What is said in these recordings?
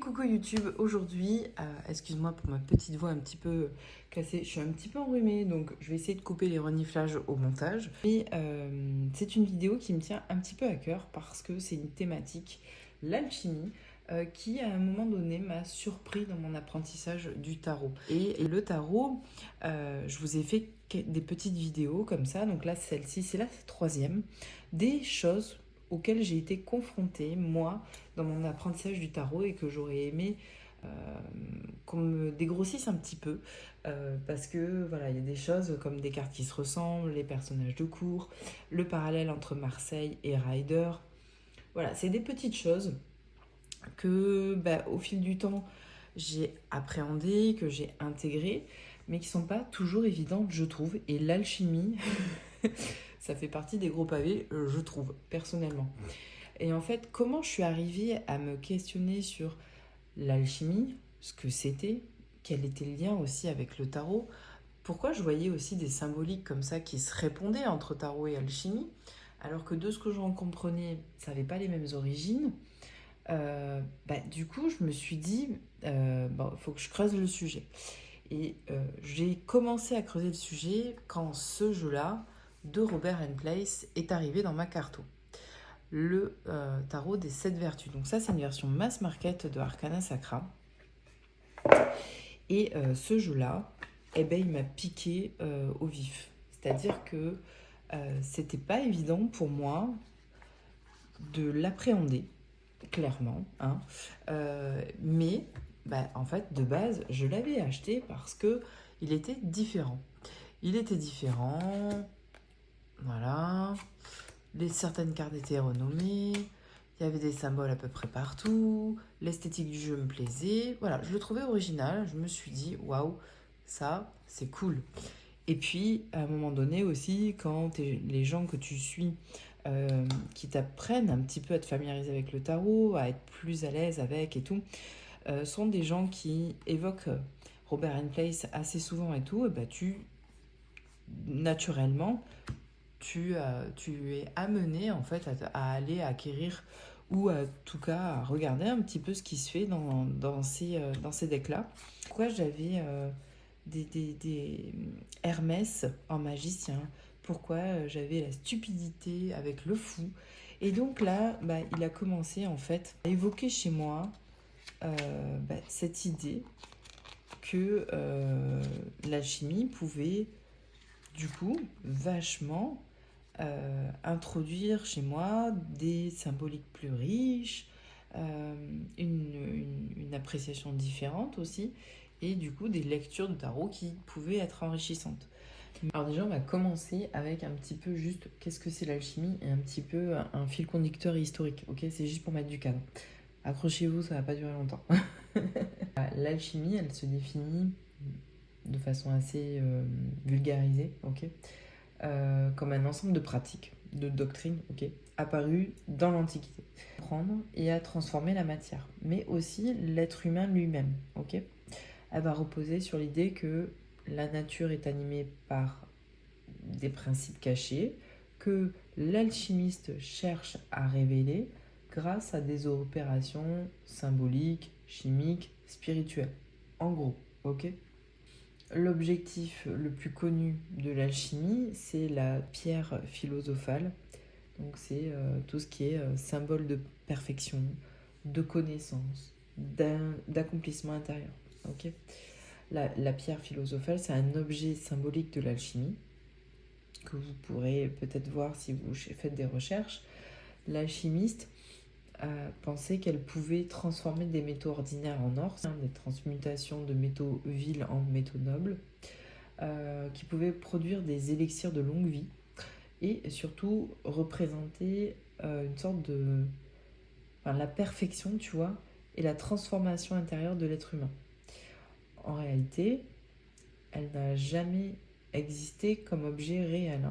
Coucou YouTube, aujourd'hui, excuse-moi pour ma petite voix un petit peu cassée, je suis un petit peu enrhumée donc je vais essayer de couper les reniflages au montage. Mais c'est une vidéo qui me tient un petit peu à cœur parce que c'est une thématique, l'alchimie, qui à un moment donné m'a surpris dans mon apprentissage du tarot. Et le tarot, je vous ai fait des petites vidéos comme ça, donc là celle-ci c'est la troisième, des choses auxquelles j'ai été confrontée, moi, dans mon apprentissage du tarot et que j'aurais aimé qu'on me dégrossisse un petit peu parce que voilà, il y a des choses comme des cartes qui se ressemblent, les personnages de cours, le parallèle entre Marseille et Rider. Voilà, c'est des petites choses que au fil du temps j'ai appréhendé, que j'ai intégré, mais qui sont pas toujours évidentes, je trouve. Et l'alchimie, ça fait partie des gros pavés, je trouve, personnellement. Et en fait, comment je suis arrivée à me questionner sur l'alchimie, ce que c'était, quel était le lien aussi avec le tarot, pourquoi je voyais aussi des symboliques comme ça qui se répondaient entre tarot et alchimie, alors que de ce que j'en comprenais, ça n'avait pas les mêmes origines. Du coup, je me suis dit, faut que je creuse le sujet. Et j'ai commencé à creuser le sujet quand ce jeu-là de Robert Place est arrivé dans ma carto. Le tarot des 7 vertus. Donc ça, c'est une version mass market de Arcana Sacra. Et ce jeu-là, il m'a piqué au vif. C'est-à-dire que c'était pas évident pour moi de l'appréhender, clairement. Mais en fait, de base, je l'avais acheté parce que il était différent. Il était différent, voilà. Certaines cartes étaient renommées, il y avait des symboles à peu près partout, l'esthétique du jeu me plaisait. Voilà, je le trouvais original, je me suis dit, waouh, ça, c'est cool. Et puis, à un moment donné aussi, quand les gens que tu suis qui t'apprennent un petit peu à te familiariser avec le tarot, à être plus à l'aise avec et tout, sont des gens qui évoquent Robert Place assez souvent et tout, naturellement, tu es amené en fait à aller acquérir ou en tout cas à regarder un petit peu ce qui se fait dans ces decks-là. Pourquoi j'avais des Hermès en magicien, pourquoi j'avais la stupidité avec le fou. Et donc là, il a commencé en fait à évoquer chez moi cette idée que l'alchimie pouvait du coup vachement introduire chez moi des symboliques plus riches, une appréciation différente aussi, et du coup des lectures de tarot qui pouvaient être enrichissantes. Alors déjà, on va commencer avec un petit peu juste qu'est-ce que c'est l'alchimie et un petit peu un fil conducteur historique, ok? C'est juste pour mettre du cadre. Accrochez-vous, ça va pas durer longtemps. L'alchimie, elle se définit de façon assez vulgarisée, ok? Comme un ensemble de pratiques, de doctrines, apparues dans l'Antiquité. Prendre et à transformer la matière, mais aussi l'être humain lui-même, Elle va reposer sur l'idée que la nature est animée par des principes cachés, que l'alchimiste cherche à révéler grâce à des opérations symboliques, chimiques, spirituelles. En gros, L'objectif le plus connu de l'alchimie, c'est la pierre philosophale. Donc c'est tout ce qui est symbole de perfection, de connaissance, d'accomplissement intérieur. La pierre philosophale, c'est un objet symbolique de l'alchimie que vous pourrez peut-être voir si vous faites des recherches. L'alchimiste pensait qu'elle pouvait transformer des métaux ordinaires en or, des transmutations de métaux vils en métaux nobles, qui pouvaient produire des élixirs de longue vie et surtout représenter une sorte de... la perfection, tu vois, et la transformation intérieure de l'être humain. En réalité, elle n'a jamais existé comme objet réel.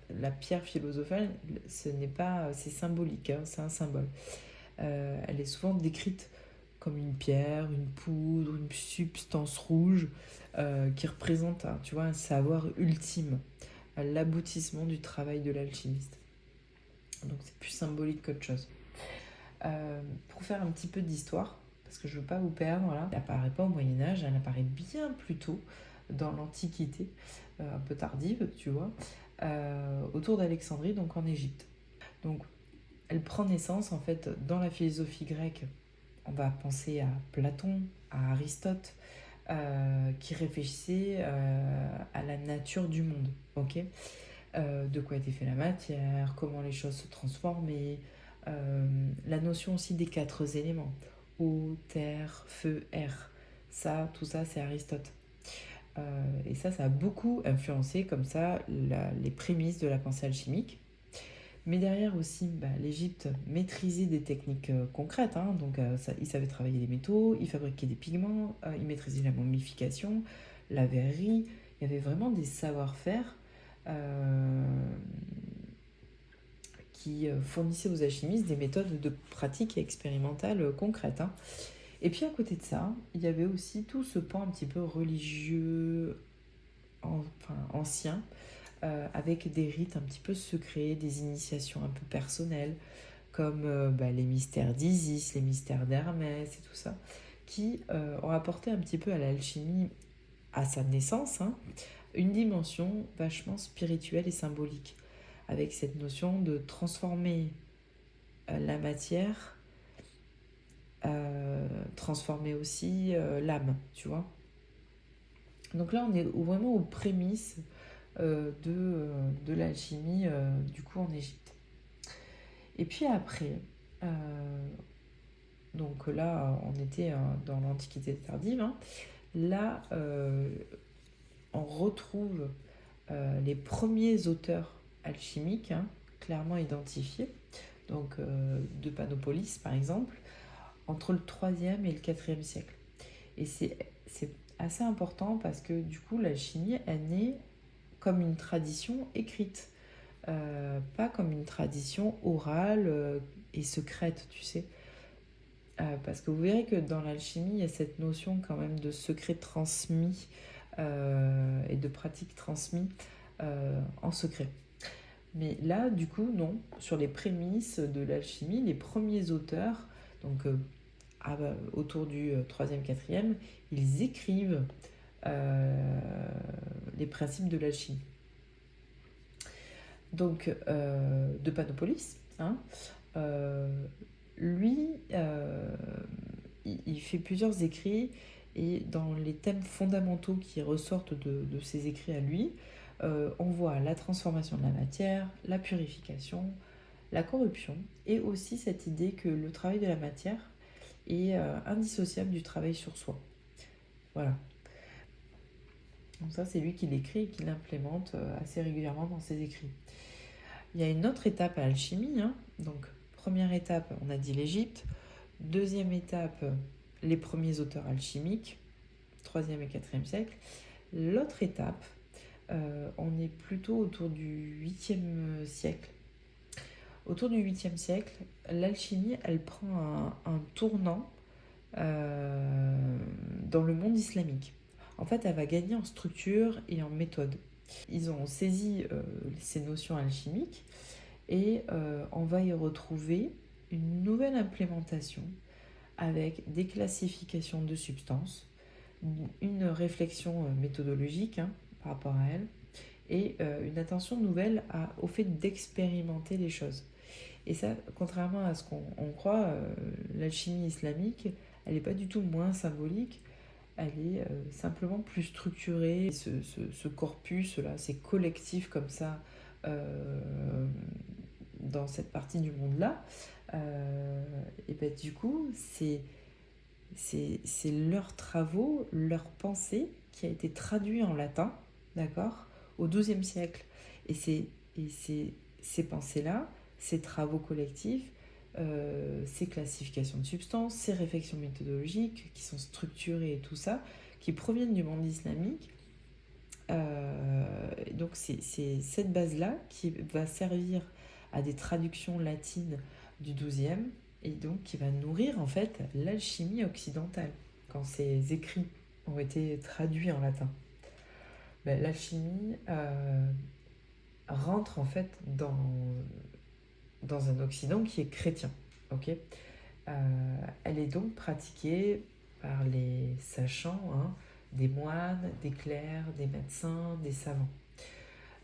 La pierre philosophale, ce n'est pas, c'est symbolique, c'est un symbole. Elle est souvent décrite comme une pierre, une poudre, une substance rouge qui représente un savoir ultime, l'aboutissement du travail de l'alchimiste. Donc c'est plus symbolique qu'autre chose. Pour faire un petit peu d'histoire, parce que je veux pas vous perdre là. Elle apparaît pas au Moyen-Âge, elle apparaît bien plus tôt dans l'Antiquité, un peu tardive, tu vois, autour d'Alexandrie, donc en Égypte. Donc, elle prend naissance en fait dans la philosophie grecque. On va penser à Platon, à Aristote, qui réfléchissait à la nature du monde, ok, de quoi était fait la matière, comment les choses se transformaient, la notion aussi des 4 éléments, eau, terre, feu, air. Ça, tout ça, c'est Aristote. Et ça a beaucoup influencé comme ça les prémices de la pensée alchimique. Mais derrière aussi, l'Égypte maîtrisait des techniques concrètes, hein. Donc ils savaient travailler les métaux, ils fabriquaient des pigments, ils maîtrisaient la momification, la verrerie. Il y avait vraiment des savoir-faire qui fournissaient aux alchimistes des méthodes de pratique expérimentale concrètes, hein. Et puis à côté de ça, il y avait aussi tout ce pan un petit peu religieux, ancien, avec des rites un petit peu secrets, des initiations un peu personnelles, comme les mystères d'Isis, les mystères d'Hermès et tout ça, qui ont apporté un petit peu à l'alchimie, à sa naissance, hein, une dimension vachement spirituelle et symbolique, avec cette notion de transformer la matière, transformer aussi l'âme, tu vois. Donc là, on est vraiment aux prémices de l'alchimie, du coup, en Égypte. Et puis après, donc là, on était dans l'Antiquité tardive, hein. Là, on retrouve les premiers auteurs alchimiques, hein, clairement identifiés, donc de Panopolis, par exemple, entre le 3e et le 4e siècle. Et c'est assez important parce que du coup, l'alchimie est née comme une tradition écrite, pas comme une tradition orale et secrète, tu sais. Parce que vous verrez que dans l'alchimie, il y a cette notion quand même de secret transmis et de pratique transmis en secret. Mais là, du coup, non. Sur les prémices de l'alchimie, les premiers auteurs, donc autour du 3e, 4e, ils écrivent les principes de l'alchimie. Donc, de Panopolis, hein, lui, il fait plusieurs écrits, et dans les thèmes fondamentaux qui ressortent de ses écrits à lui, on voit la transformation de la matière, la purification, la corruption, et aussi cette idée que le travail de la matière est indissociable du travail sur soi. Voilà. Donc ça, c'est lui qui l'écrit et qui l'implémente assez régulièrement dans ses écrits. Il y a une autre étape à l'alchimie, hein. Donc, première étape, on a dit l'Égypte. Deuxième étape, les premiers auteurs alchimiques, 3e et 4e siècle. L'autre étape, on est plutôt autour du 8e siècle. Autour du 8e siècle, l'alchimie, elle prend un tournant dans le monde islamique. En fait, elle va gagner en structure et en méthode. Ils ont saisi ces notions alchimiques et on va y retrouver une nouvelle implémentation avec des classifications de substances, une réflexion méthodologique, hein, par rapport à elle, et une attention nouvelle au fait d'expérimenter les choses. Et ça, contrairement à ce qu'on croit, l'alchimie islamique, elle n'est pas du tout moins symbolique, elle est simplement plus structurée. Ce corpus-là, ces collectifs comme ça, dans cette partie du monde-là, et ben, du coup, c'est leurs travaux, leurs pensées qui a été traduit en latin, d'accord, au XIIe siècle. Et ces pensées-là, ces travaux collectifs, ces classifications de substances, ces réflexions méthodologiques qui sont structurées et tout ça, qui proviennent du monde islamique. Donc c'est cette base-là qui va servir à des traductions latines du XIIe et donc qui va nourrir en fait l'alchimie occidentale. Quand ces écrits ont été traduits en latin, l'alchimie rentre en fait dans un Occident qui est chrétien, ok. Elle est donc pratiquée par les sachants, hein, des moines, des clercs, des médecins, des savants.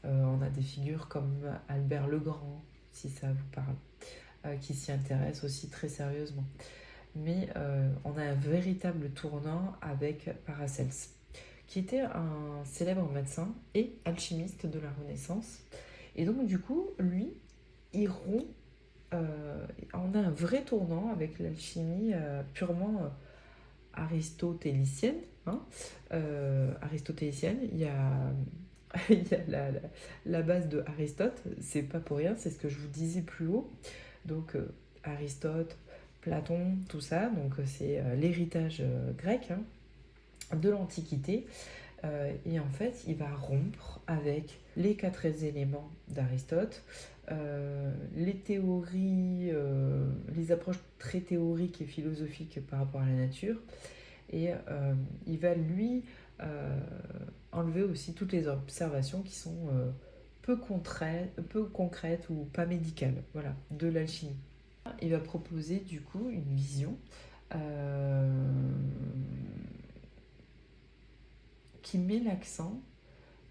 On a des figures comme Albert le Grand, si ça vous parle, qui s'y intéressent aussi très sérieusement. Mais on a un véritable tournant avec Paracelse, qui était un célèbre médecin et alchimiste de la Renaissance. Et donc du coup, lui, il rompt, on a un vrai tournant avec l'alchimie purement aristotélicienne. Hein. Aristotélicienne, il y a, il y a la base de Aristote, c'est pas pour rien, c'est ce que je vous disais plus haut. Donc Aristote, Platon, tout ça, donc c'est l'héritage grec, hein, de l'Antiquité. Et en fait, il va rompre avec les 4 éléments d'Aristote, les théories, les approches très théoriques et philosophiques par rapport à la nature. Et il va, lui, enlever aussi toutes les observations qui sont peu concrètes ou pas médicales, voilà, de l'alchimie. Il va proposer du coup une vision qui met l'accent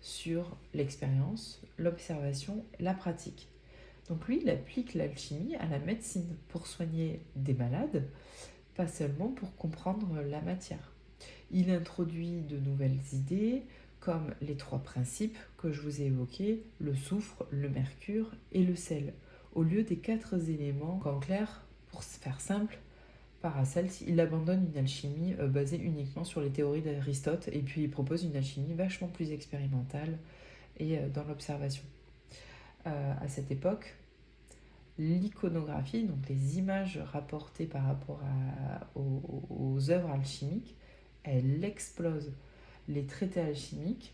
sur l'expérience, l'observation, la pratique. Donc lui, il applique l'alchimie à la médecine pour soigner des malades, pas seulement pour comprendre la matière. Il introduit de nouvelles idées, comme les 3 principes que je vous ai évoqués, le soufre, le mercure et le sel, au lieu des 4 éléments. En clair, pour se faire simple, Paracelse, il abandonne une alchimie basée uniquement sur les théories d'Aristote et puis il propose une alchimie vachement plus expérimentale et dans l'observation. À cette époque, l'iconographie, donc les images rapportées par rapport aux œuvres alchimiques, elle explose. Les traités alchimiques,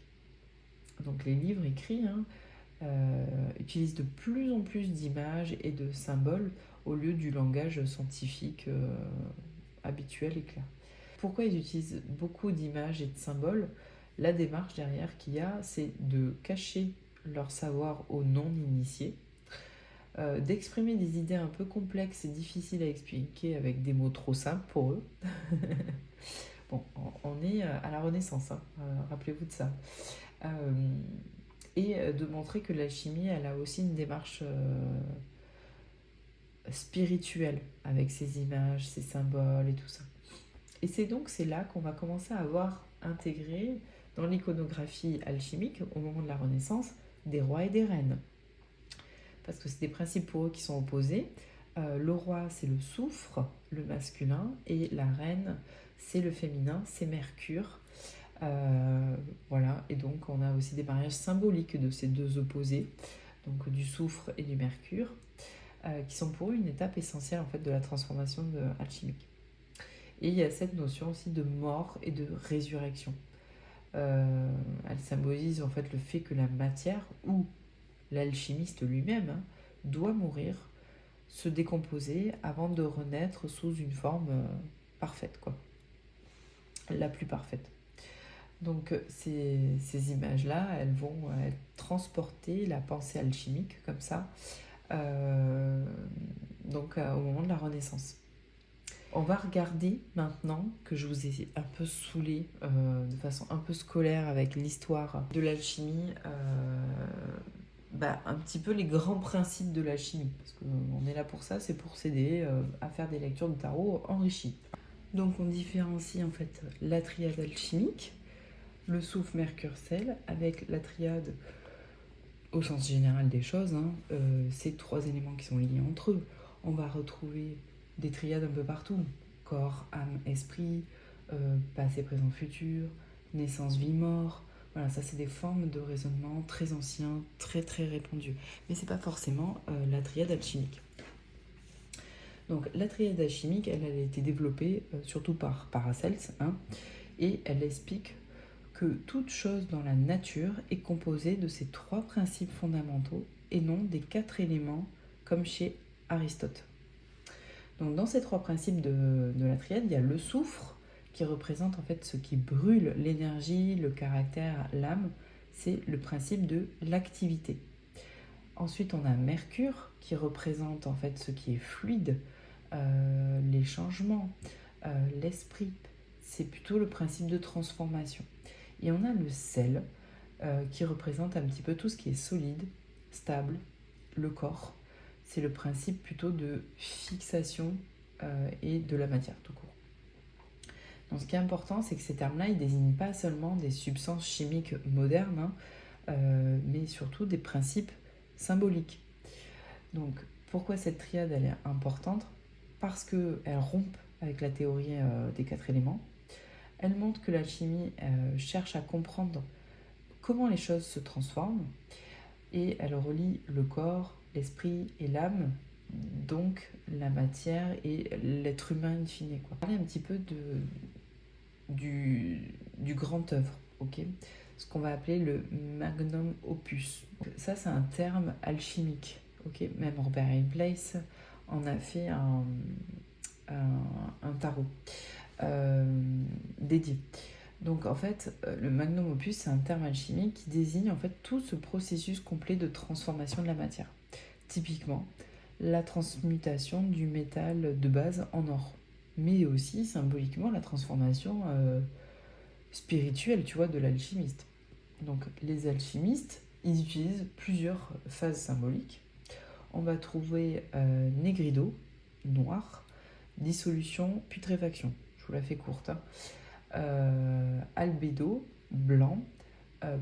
donc les livres écrits, hein, utilisent de plus en plus d'images et de symboles au lieu du langage scientifique habituel et clair. Pourquoi ils utilisent beaucoup d'images et de symboles? La démarche derrière qu'il y a, c'est de cacher leur savoir aux non-initiés, d'exprimer des idées un peu complexes et difficiles à expliquer avec des mots trop simples pour eux. Bon, on est à la Renaissance, hein, rappelez-vous de ça. Et de montrer que l'alchimie, elle a aussi une démarche spirituelle avec ses images, ses symboles et tout ça. Et c'est là qu'on va commencer à avoir intégré dans l'iconographie alchimique, au moment de la Renaissance, des rois et des reines. Parce que c'est des principes pour eux qui sont opposés. Le roi, c'est le soufre, le masculin, et la reine, c'est le féminin, c'est Mercure. Voilà, et donc on a aussi des mariages symboliques de ces 2 opposés, donc du soufre et du mercure, qui sont pour eux une étape essentielle en fait de la transformation alchimique. Et il y a cette notion aussi de mort et de résurrection. Elle symbolise en fait le fait que la matière, ou l'alchimiste lui-même, hein, doit mourir, se décomposer avant de renaître sous une forme parfaite, quoi. La plus parfaite. Donc ces images-là, elles vont transporter la pensée alchimique comme ça, donc au moment de la Renaissance. On va regarder maintenant que je vous ai un peu saoulé de façon un peu scolaire avec l'histoire de l'alchimie, un petit peu les grands principes de l'alchimie. Parce qu'on est là pour ça, c'est pour s'aider à faire des lectures de tarot enrichies. Donc on différencie en fait la triade alchimique, le soufre, mercure, sel, avec la triade au sens général des choses, hein, ces 3 éléments qui sont liés entre eux. On va retrouver des triades un peu partout, corps, âme, esprit, passé, présent, futur, naissance, vie, mort. Voilà, ça c'est des formes de raisonnement très anciens, très très répandues. Mais c'est pas forcément la triade alchimique. Donc la triade alchimique, elle a été développée surtout par Paracelse, hein, et elle explique que toute chose dans la nature est composée de ces 3 principes fondamentaux et non des 4 éléments comme chez Aristote. Donc dans ces 3 principes de la triade, il y a le soufre qui représente en fait ce qui brûle l'énergie, le caractère, l'âme, c'est le principe de l'activité. Ensuite on a Mercure qui représente en fait ce qui est fluide, les changements, l'esprit. C'est plutôt le principe de transformation. Et on a le sel qui représente un petit peu tout ce qui est solide, stable, le corps. C'est le principe plutôt de fixation et de la matière tout court. Donc ce qui est important, c'est que ces termes-là, ils ne désignent pas seulement des substances chimiques modernes, mais surtout des principes symboliques. Donc pourquoi cette triade elle est importante? Parce qu'elle rompt avec la théorie des 4 éléments. Elle montre que l'alchimie cherche à comprendre comment les choses se transforment et elle relie le corps, l'esprit et l'âme, donc la matière et l'être humain in fine. On va parler un petit peu du grand œuvre, ok, ce qu'on va appeler le magnum opus. Ça, c'est un terme alchimique, ok. Même Robert Place en a fait un tarot dédié. Donc en fait, le magnum opus, c'est un terme alchimique qui désigne en fait tout ce processus complet de transformation de la matière. Typiquement, la transmutation du métal de base en or, mais aussi symboliquement la transformation spirituelle, tu vois, de l'alchimiste. Donc les alchimistes, ils utilisent plusieurs phases symboliques. On va trouver négrido, noir, dissolution, putréfaction. Je vous la fais courte. Albédo, blanc,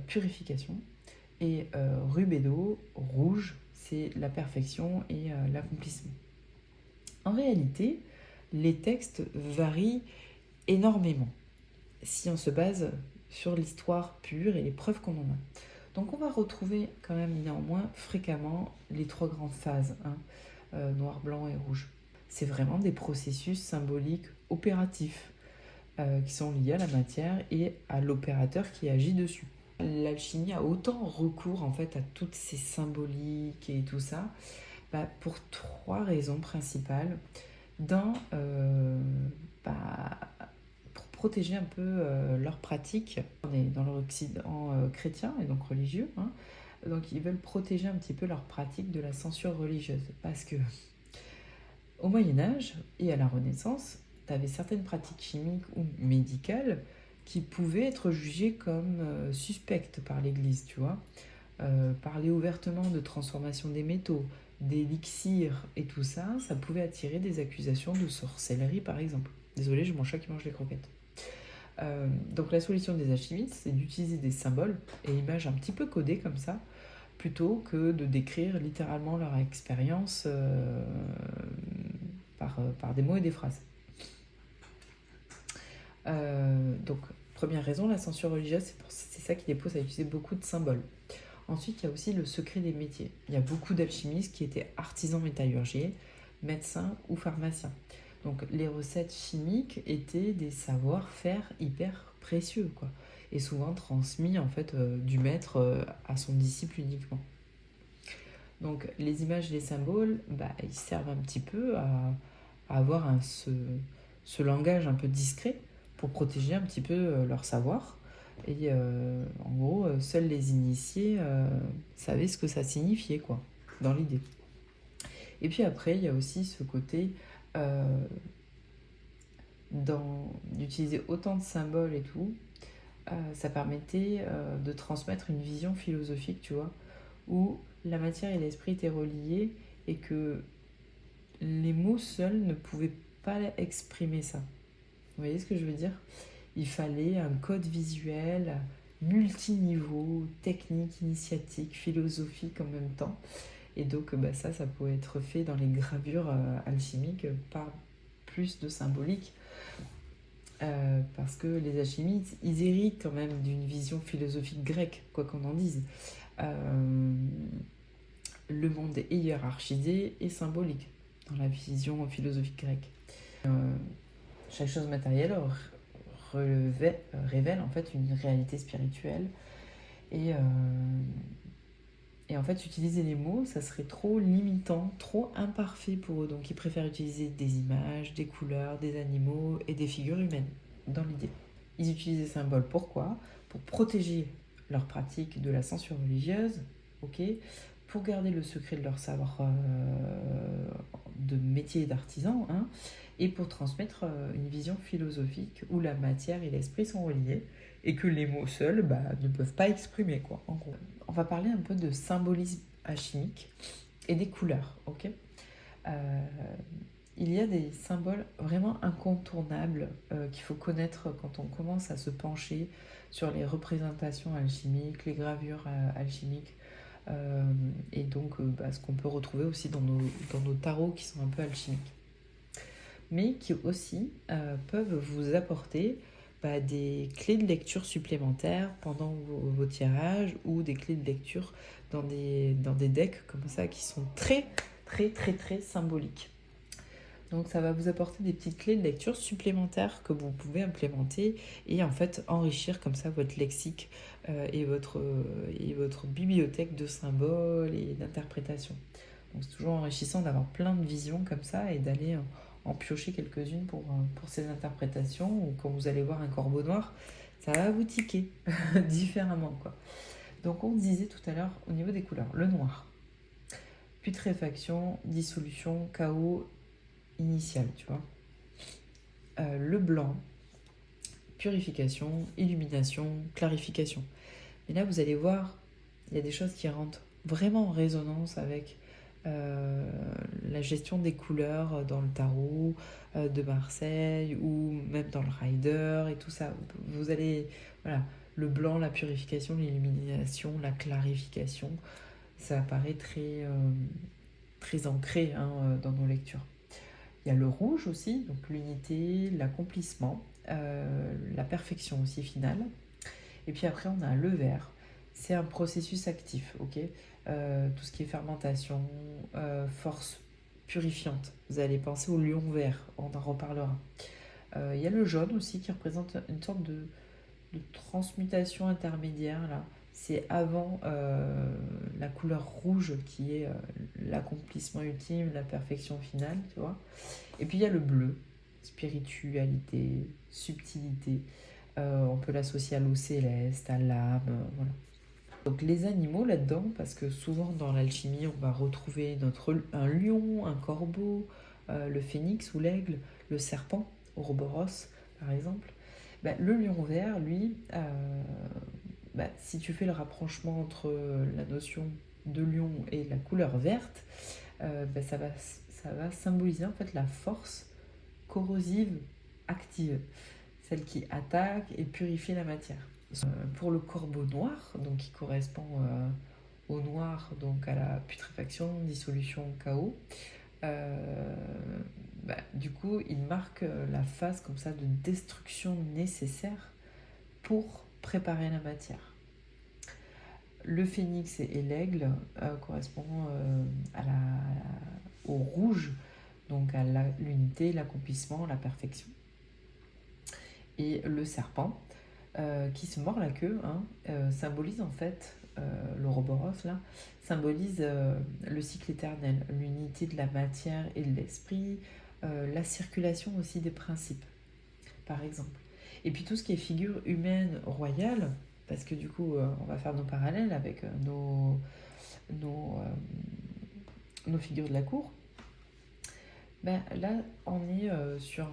purification. Et rubédo, rouge, c'est la perfection et l'accomplissement. En réalité, les textes varient énormément si on se base sur l'histoire pure et les preuves qu'on en a. Donc on va retrouver quand même néanmoins fréquemment les 3 grandes phases, noir, blanc et rouge. C'est vraiment des processus symboliques opératifs qui sont liés à la matière et à l'opérateur qui agit dessus. L'alchimie a autant recours en fait à toutes ces symboliques et tout ça pour 3 raisons principales. Pour protéger un peu leur pratique. On est dans l'Occident chrétien et donc religieux, donc ils veulent protéger un petit peu leur pratique de la censure religieuse, parce que au Moyen-Âge et à la Renaissance, tu avais certaines pratiques chimiques ou médicales qui pouvaient être jugées comme suspectes par l'Église, tu vois. Parler ouvertement de transformation des métaux, d'élixir et tout ça, ça pouvait attirer des accusations de sorcellerie, par exemple. Désolée, j'ai mon chat qui mange les croquettes. Donc la solution des alchimistes, c'est d'utiliser des symboles et images un petit peu codées comme ça, plutôt que de décrire littéralement leur expérience par des mots et des phrases. Donc, première raison, la censure religieuse, c'est ça qui les pousse à utiliser beaucoup de symboles. Ensuite, il y a aussi le secret des métiers. Il y a beaucoup d'alchimistes qui étaient artisans métallurgiens, médecins ou pharmaciens. Donc, les recettes chimiques étaient des savoir-faire hyper précieux, quoi, et souvent transmis en fait du maître à son disciple uniquement. Donc, les images et les symboles, ils servent un petit peu à avoir ce langage un peu discret pour protéger un petit peu leur savoir. Et en gros, seuls les initiés savaient ce que ça signifiait, quoi, dans l'idée. Et puis après, il y a aussi ce côté d'utiliser autant de symboles et tout, ça permettait de transmettre une vision philosophique, tu vois, où la matière et l'esprit étaient reliés et que les mots seuls ne pouvaient pas exprimer ça. Vous voyez ce que je veux dire? Il fallait un code visuel multiniveau, technique, initiatique, philosophique en même temps. Et donc ça pouvait être fait dans les gravures alchimiques par plus de symbolique. Parce que les alchimistes, ils héritent quand même d'une vision philosophique grecque, quoi qu'on en dise. Le monde est hiérarchisé et symbolique dans la vision philosophique grecque. Chaque chose matérielle révèle en fait une réalité spirituelle et en fait utiliser les mots ça serait trop limitant, trop imparfait pour eux, donc ils préfèrent utiliser des images, des couleurs, des animaux et des figures humaines dans l'idée. Ils utilisent des symboles, pourquoi? Pour protéger leur pratique de la censure religieuse, ok, pour garder le secret de leur savoir de métier et d'artisan, hein, et pour transmettre une vision philosophique où la matière et l'esprit sont reliés et que les mots seuls ne peuvent pas exprimer, quoi, en gros. On va parler un peu de symbolisme alchimique et des couleurs, ok. Il y a des symboles vraiment incontournables qu'il faut connaître quand on commence à se pencher sur les représentations alchimiques, les gravures alchimiques, et donc ce qu'on peut retrouver aussi dans nos tarots qui sont un peu alchimiques. Mais qui aussi peuvent vous apporter des clés de lecture supplémentaires pendant vos tirages ou des clés de lecture dans des decks comme ça qui sont très, très, très, très symboliques. Donc ça va vous apporter des petites clés de lecture supplémentaires que vous pouvez implémenter et en fait enrichir comme ça votre lexique et votre bibliothèque de symboles et d'interprétations. Donc c'est toujours enrichissant d'avoir plein de visions comme ça et d'aller en piocher quelques-unes pour ces interprétations, ou quand vous allez voir un corbeau noir, ça va vous tiquer différemment, quoi. Donc on disait tout à l'heure au niveau des couleurs, le noir, putréfaction, dissolution, chaos initial, tu vois. Le blanc, purification, illumination, clarification. Et là, vous allez voir, il y a des choses qui rentrent vraiment en résonance avec la gestion des couleurs dans le tarot de Marseille ou même dans le rider et tout ça. Vous allez, voilà, le blanc, la purification, l'illumination, la clarification, ça apparaît très, très ancré dans nos lectures. Il y a le rouge aussi, donc l'unité, l'accomplissement, la perfection aussi finale. Et puis après, on a le vert. C'est un processus actif, ok. Tout ce qui est fermentation, force purifiante. Vous allez penser au lion vert, on en reparlera. Il y a le jaune aussi qui représente une sorte de transmutation intermédiaire là. C'est avant la couleur rouge qui est l'accomplissement ultime, la perfection finale, tu vois. Et puis il y a le bleu, spiritualité, subtilité. On peut l'associer à l'eau céleste, à l'âme, voilà. Donc les animaux là-dedans, parce que souvent dans l'alchimie, on va retrouver un lion, un corbeau, le phénix ou l'aigle, le serpent, Ouroboros par exemple. Le lion vert, lui, si tu fais le rapprochement entre la notion de lion et la couleur verte, ça va symboliser en fait la force corrosive active, celle qui attaque et purifie la matière. Pour le corbeau noir, donc qui correspond au noir, donc à la putréfaction, dissolution, chaos, du coup il marque la phase comme ça de destruction nécessaire pour préparer la matière. Le phénix et l'aigle correspondent au rouge, donc à l'unité, l'accomplissement, la perfection. Et le serpent, qui se mord la queue, symbolise en fait, l'Ouroboros là, symbolise le cycle éternel, l'unité de la matière et de l'esprit, la circulation aussi des principes, par exemple. Et puis tout ce qui est figure humaine royale, parce que du coup, on va faire nos parallèles avec nos figures de la cour. Là, on est sur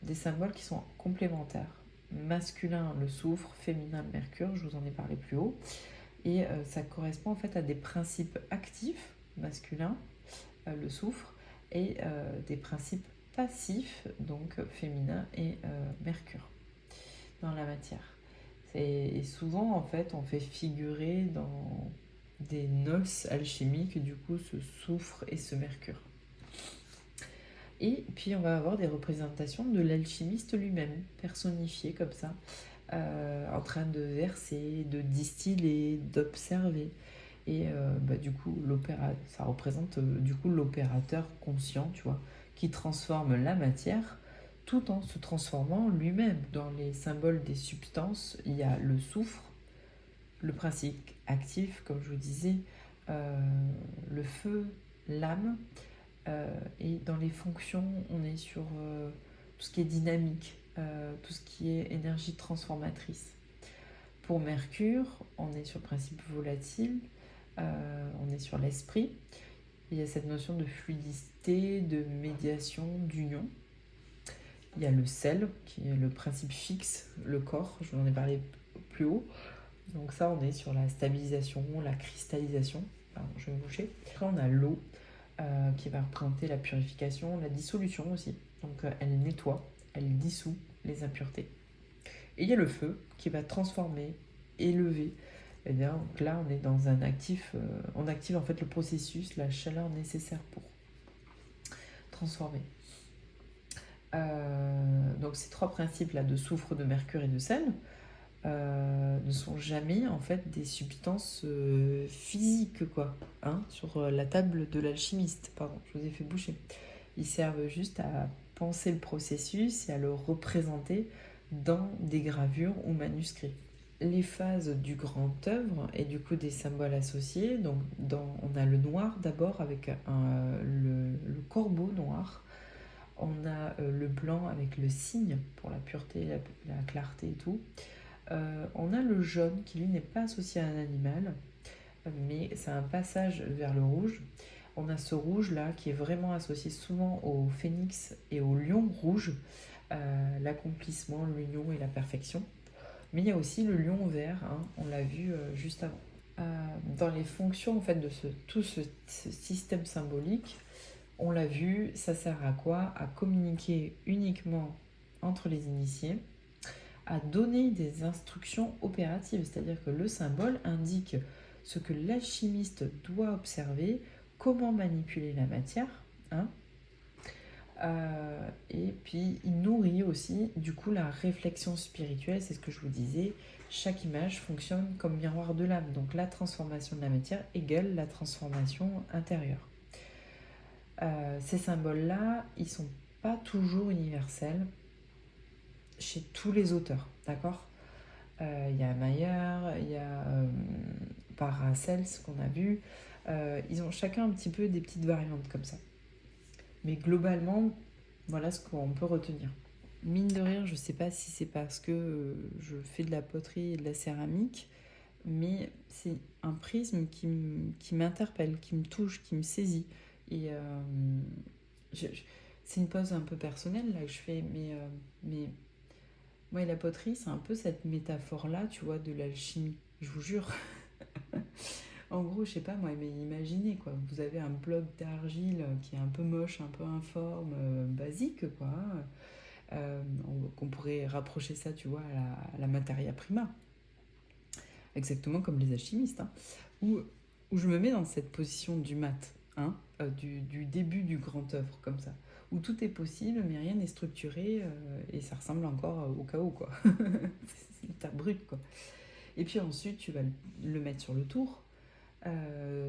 des symboles qui sont complémentaires. Masculin, le soufre, féminin, le mercure, je vous en ai parlé plus haut. Et ça correspond en fait à des principes actifs, masculin, le soufre, et des principes passifs, donc féminin et mercure, dans la matière. Et souvent, en fait, on fait figurer dans des noces alchimiques, du coup, ce soufre et ce mercure. Et puis, on va avoir des représentations de l'alchimiste lui-même, personnifié comme ça, en train de verser, de distiller, d'observer. Et du coup, ça représente du coup l'opérateur conscient, tu vois, qui transforme la matière tout en se transformant lui-même. Dans les symboles des substances, il y a le soufre, le principe actif, comme je vous disais, le feu, l'âme, et dans les fonctions, on est sur tout ce qui est dynamique, tout ce qui est énergie transformatrice. Pour Mercure, on est sur le principe volatile, On est sur l'esprit. Il y a cette notion de fluidité, de médiation, d'union. Il y a le sel, qui est le principe fixe, le corps, je vous en ai parlé plus haut. Donc ça, on est sur la stabilisation, la cristallisation. Pardon, je vais me boucher. Après, on a l'eau, qui va représenter la purification, la dissolution aussi. Donc elle nettoie, elle dissout les impuretés. Et il y a le feu, qui va transformer, élever. Et bien, donc là, on est dans un actif, on active en fait le processus, la chaleur nécessaire pour transformer. Donc ces 3 principes là de soufre, de mercure et de sel ne sont jamais en fait des substances physiques quoi, hein, sur la table de l'alchimiste. Pardon, je vous ai fait boucher. Ils servent juste à penser le processus et à le représenter dans des gravures ou manuscrits. Les phases du grand œuvre et du coup des symboles associés. Donc on a le noir d'abord avec le corbeau noir. On a le blanc avec le cygne pour la pureté, la clarté et tout. On a le jaune qui lui n'est pas associé à un animal, mais c'est un passage vers le rouge. On a ce rouge là qui est vraiment associé souvent au phénix et au lion rouge, l'accomplissement, l'union et la perfection. Mais il y a aussi le lion vert, hein, on l'a vu juste avant. Dans les fonctions en fait, de tout ce système symbolique, on l'a vu, ça sert à quoi? À communiquer uniquement entre les initiés, à donner des instructions opératives, c'est-à-dire que le symbole indique ce que l'alchimiste doit observer, comment manipuler la matière, hein. Et puis il nourrit aussi du coup la réflexion spirituelle, c'est ce que je vous disais, chaque image fonctionne comme miroir de l'âme, donc la transformation de la matière égale la transformation intérieure. Ces symboles-là, ils sont pas toujours universels chez tous les auteurs, d'accord? Il y a Mayer, il y a Paracels qu'on a vu, ils ont chacun un petit peu des petites variantes comme ça. Mais globalement, voilà ce qu'on peut retenir. Mine de rien, je ne sais pas si c'est parce que je fais de la poterie et de la céramique, mais c'est un prisme qui m'interpelle, qui me touche, qui me saisit. Et c'est une pause un peu personnelle là que je fais, mais moi, la poterie, c'est un peu cette métaphore-là, tu vois, de l'alchimie. Je vous jure. En gros, je sais pas, moi, mais imaginez, quoi. Vous avez un bloc d'argile qui est un peu moche, un peu informe, basique, quoi. Qu'on pourrait rapprocher ça, tu vois, à la materia prima. Exactement comme les alchimistes, hein. Où je me mets dans cette position du mat, hein, du début du grand œuvre, comme ça. Où tout est possible, mais rien n'est structuré, et ça ressemble encore au chaos, quoi. C'est une terre brute, quoi. Et puis ensuite, tu vas le mettre sur le tour.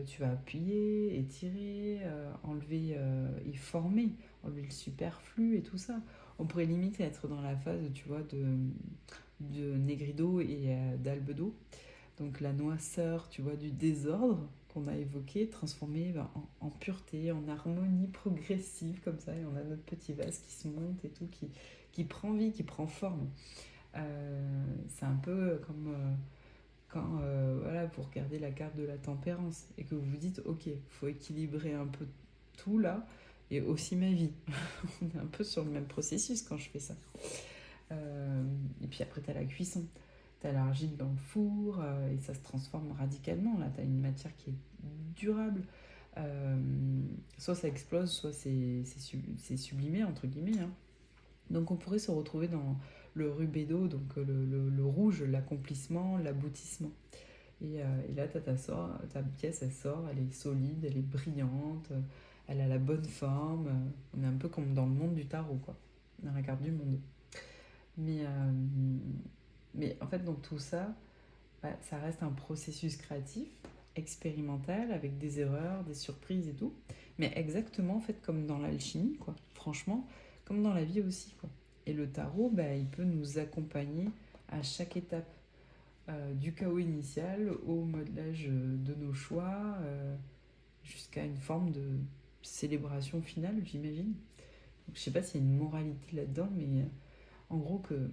Tu vas appuyer, étirer, enlever et former, enlever le superflu et tout ça. On pourrait limite être dans la phase, tu vois, de Negrido et d'Albedo. Donc la noirceur, tu vois, du désordre qu'on a évoqué, transformé en pureté, en harmonie progressive, comme ça. Et on a notre petit vase qui se monte et tout, qui prend vie, qui prend forme. C'est un peu comme... quand voilà, vous regardez la carte de la tempérance et que vous vous dites ok, il faut équilibrer un peu tout là et aussi ma vie. On est un peu sur le même processus quand je fais ça. Et puis après, tu as la cuisson. Tu as l'argile dans le four et ça se transforme radicalement. Là, tu as une matière qui est durable. Soit ça explose, soit c'est sublimé, entre guillemets, hein. Donc on pourrait se retrouver dans le rubédo, donc le rouge, l'accomplissement, l'aboutissement. Et là, ta pièce, elle sort, elle est solide, elle est brillante, elle a la bonne forme. On est un peu comme dans le monde du tarot, quoi, dans la carte du monde. Mais en fait, dans tout ça, ça reste un processus créatif, expérimental, avec des erreurs, des surprises et tout. Mais exactement, en fait, comme dans l'alchimie, quoi. Franchement, comme dans la vie aussi, quoi. Et le tarot, il peut nous accompagner à chaque étape, du chaos initial au modelage de nos choix, jusqu'à une forme de célébration finale, j'imagine. Donc, je sais pas s'il y a une moralité là-dedans, mais en gros que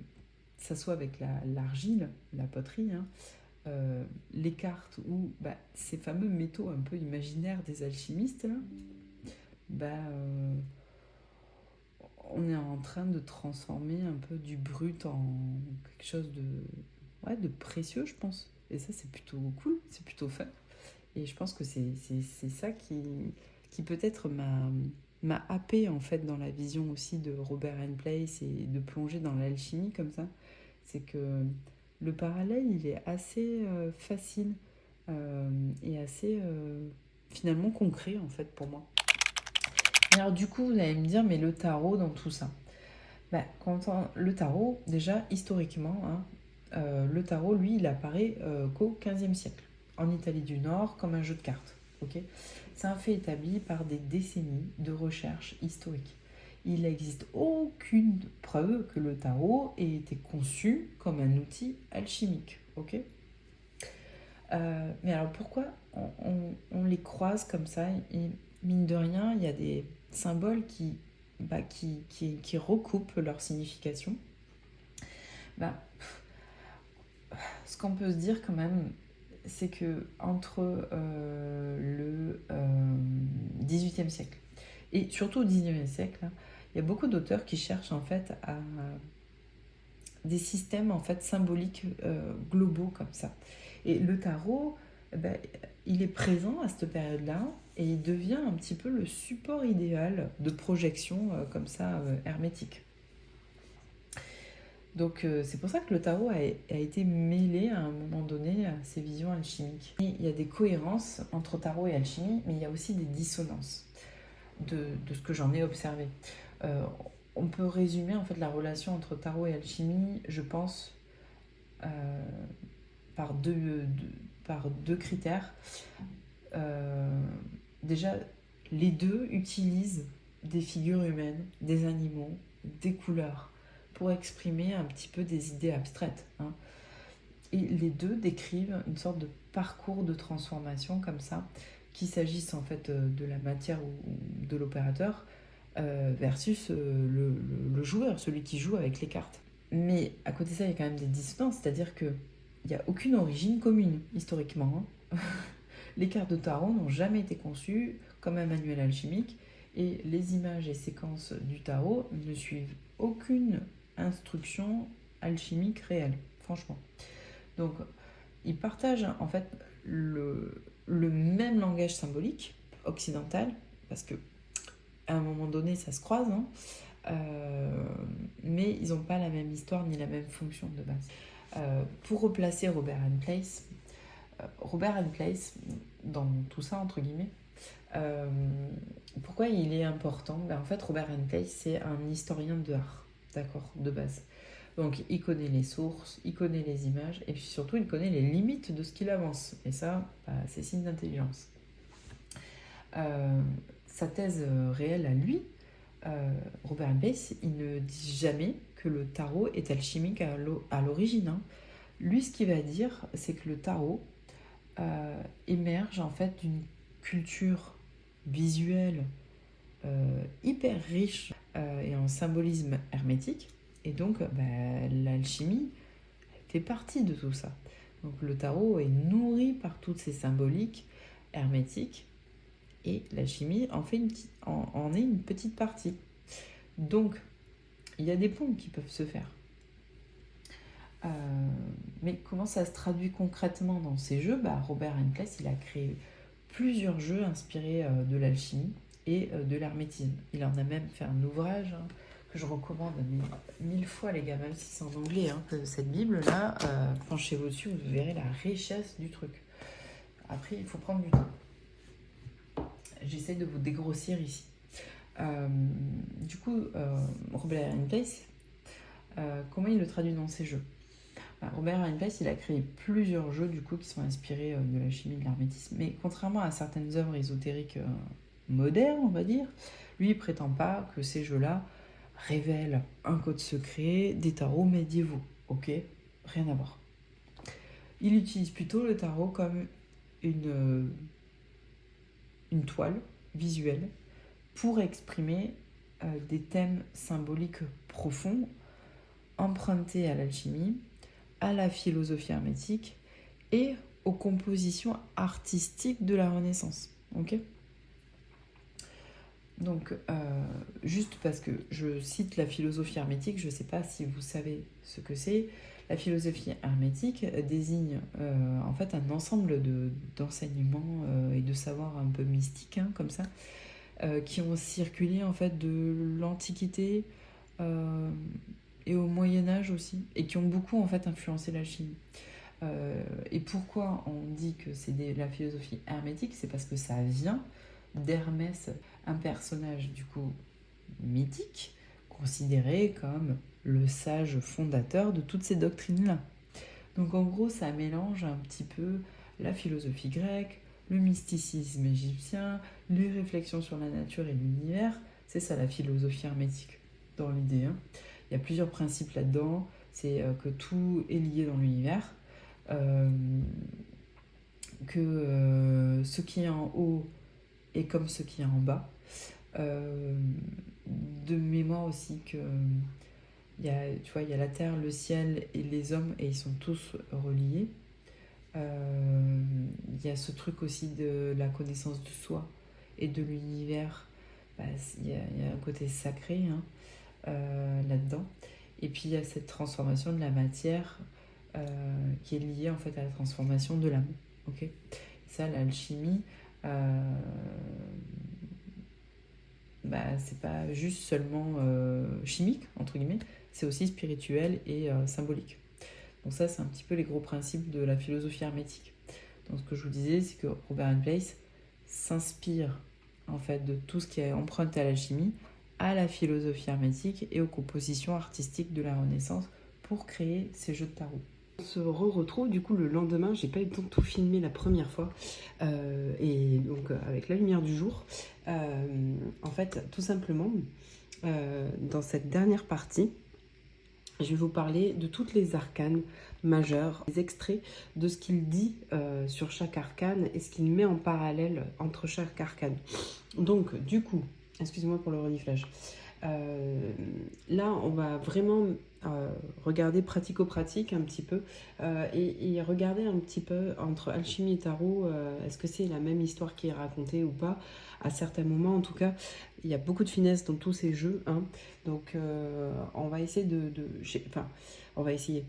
ça soit avec l'argile, la poterie, hein, les cartes où ces fameux métaux un peu imaginaires des alchimistes, là, on est en train de transformer un peu du brut en quelque chose de précieux, je pense. Et ça, c'est plutôt cool, c'est plutôt fun. Et je pense que c'est ça qui peut-être m'a happé en fait dans la vision aussi de Robert Place et de plonger dans l'alchimie comme ça. C'est que le parallèle, il est assez facile et assez finalement concret en fait pour moi. Alors du coup, vous allez me dire, mais le tarot dans tout ça. Le tarot, déjà historiquement, le tarot, lui, il apparaît qu'au XVe siècle, en Italie du Nord, comme un jeu de cartes. Okay, c'est un fait établi par des décennies de recherche historique. Il n'existe aucune preuve que le tarot ait été conçu comme un outil alchimique. Okay, mais alors pourquoi on les croise comme ça et mine de rien, il y a des symboles qui recoupent leur signification. Ce qu'on peut se dire quand même, c'est que entre le XVIIIe siècle et surtout au XIXe siècle, il y a beaucoup d'auteurs qui cherchent en fait à des systèmes en fait symboliques globaux comme ça. Et le tarot, il est présent à cette période-là et il devient un petit peu le support idéal de projection comme ça hermétique. Donc c'est pour ça que le tarot a été mêlé à un moment donné à ces visions alchimiques. Il y a des cohérences entre tarot et alchimie, mais il y a aussi des dissonances de ce que j'en ai observé. On peut résumer en fait la relation entre tarot et alchimie, je pense, par deux critères. Déjà, les deux utilisent des figures humaines, des animaux, des couleurs, pour exprimer un petit peu des idées abstraites. Et les deux décrivent une sorte de parcours de transformation comme ça, qu'il s'agisse en fait de la matière ou de l'opérateur versus le joueur, celui qui joue avec les cartes. Mais à côté de ça, il y a quand même des dissonances, c'est-à-dire qu'il n'y a aucune origine commune, historiquement. Les cartes de tarot n'ont jamais été conçues comme un manuel alchimique, et les images et séquences du tarot ne suivent aucune instruction alchimique réelle, franchement. Donc, ils partagent en fait le même langage symbolique occidental, parce que à un moment donné, ça se croise, mais ils n'ont pas la même histoire ni la même fonction de base. Pour replacer Robert Place, dans tout ça, entre guillemets, pourquoi il est important ? En fait, Robert Place, c'est un historien de l'art, d'accord, de base. Donc, il connaît les sources, il connaît les images, et puis surtout, il connaît les limites de ce qu'il avance. Et ça, c'est signe d'intelligence. Sa thèse réelle à lui, Robert Place, il ne dit jamais que le tarot est alchimique à l'origine. Lui, ce qu'il va dire, c'est que le tarot émerge en fait d'une culture visuelle hyper riche et en symbolisme hermétique. Et donc, l'alchimie fait partie de tout ça. Donc, le tarot est nourri par toutes ces symboliques hermétiques et l'alchimie en est une petite partie. Donc, il y a des ponts qui peuvent se faire. Mais comment ça se traduit concrètement dans ces jeux ? Robert Place, il a créé plusieurs jeux inspirés de l'alchimie et de l'hermétisme. Il en a même fait un ouvrage que je recommande 1000 fois, les gars, même si c'est en anglais. Cette Bible-là, penchez-vous dessus, vous verrez la richesse du truc. Après, il faut prendre du temps. J'essaie de vous dégrossir ici. Du coup, Robert Place, comment il le traduit dans ses jeux ? Robert Place, il a créé plusieurs jeux du coup qui sont inspirés de la chimie de l'hermétisme. Mais contrairement à certaines œuvres ésotériques modernes, on va dire, lui, il prétend pas que ces jeux-là révèlent un code secret des tarots médiévaux. Ok, rien à voir. Il utilise plutôt le tarot comme une toile visuelle pour exprimer des thèmes symboliques profonds empruntés à l'alchimie, à la philosophie hermétique et aux compositions artistiques de la Renaissance. Ok. Donc, juste parce que je cite la philosophie hermétique, je ne sais pas si vous savez ce que c'est. La philosophie hermétique désigne en fait un ensemble d'enseignements et de savoirs un peu mystiques, hein, comme ça, qui ont circulé en fait de l'Antiquité et au Moyen-Âge aussi, et qui ont beaucoup en fait influencé l'alchimie. Et pourquoi on dit que c'est la philosophie hermétique? C'est parce que ça vient d'Hermès, un personnage du coup mythique, considéré comme le sage fondateur de toutes ces doctrines-là. Donc en gros, ça mélange un petit peu la philosophie grecque, le mysticisme égyptien, les réflexions sur la nature et l'univers. C'est ça la philosophie hermétique, dans l'idée. Hein. Il y a plusieurs principes là-dedans. C'est que tout est lié dans l'univers, que ce qui est en haut est comme ce qui est en bas. De mémoire aussi que il y a la terre, le ciel et les hommes, et ils sont tous reliés. Il y a ce truc aussi de la connaissance de soi et de l'univers. Il y a un côté sacré, hein, là-dedans. Et puis il y a cette transformation de la matière qui est liée en fait à la transformation de l'âme. Okay. Ça, l'alchimie, c'est pas juste seulement chimique, entre guillemets, c'est aussi spirituel et symbolique. Donc ça, c'est un petit peu les gros principes de la philosophie hermétique. Donc ce que je vous disais, c'est que Robert Place s'inspire en fait de tout ce qui est emprunté à l'alchimie, à la philosophie hermétique et aux compositions artistiques de la Renaissance pour créer ces jeux de tarot. On se retrouve du coup le lendemain, j'ai pas eu le temps de tout filmer la première fois, et donc avec la lumière du jour, en fait tout simplement, dans cette dernière partie, je vais vous parler de toutes les arcanes majeures, des extraits de ce qu'il dit sur chaque arcane et ce qu'il met en parallèle entre chaque arcane. Donc du coup, excusez-moi pour le reniflage, là on va vraiment regarder pratico-pratique un petit peu et regarder un petit peu entre alchimie et tarot, est-ce que c'est la même histoire qui est racontée ou pas. À certains moments en tout cas, il y a beaucoup de finesse dans tous ces jeux, hein. Donc on va essayer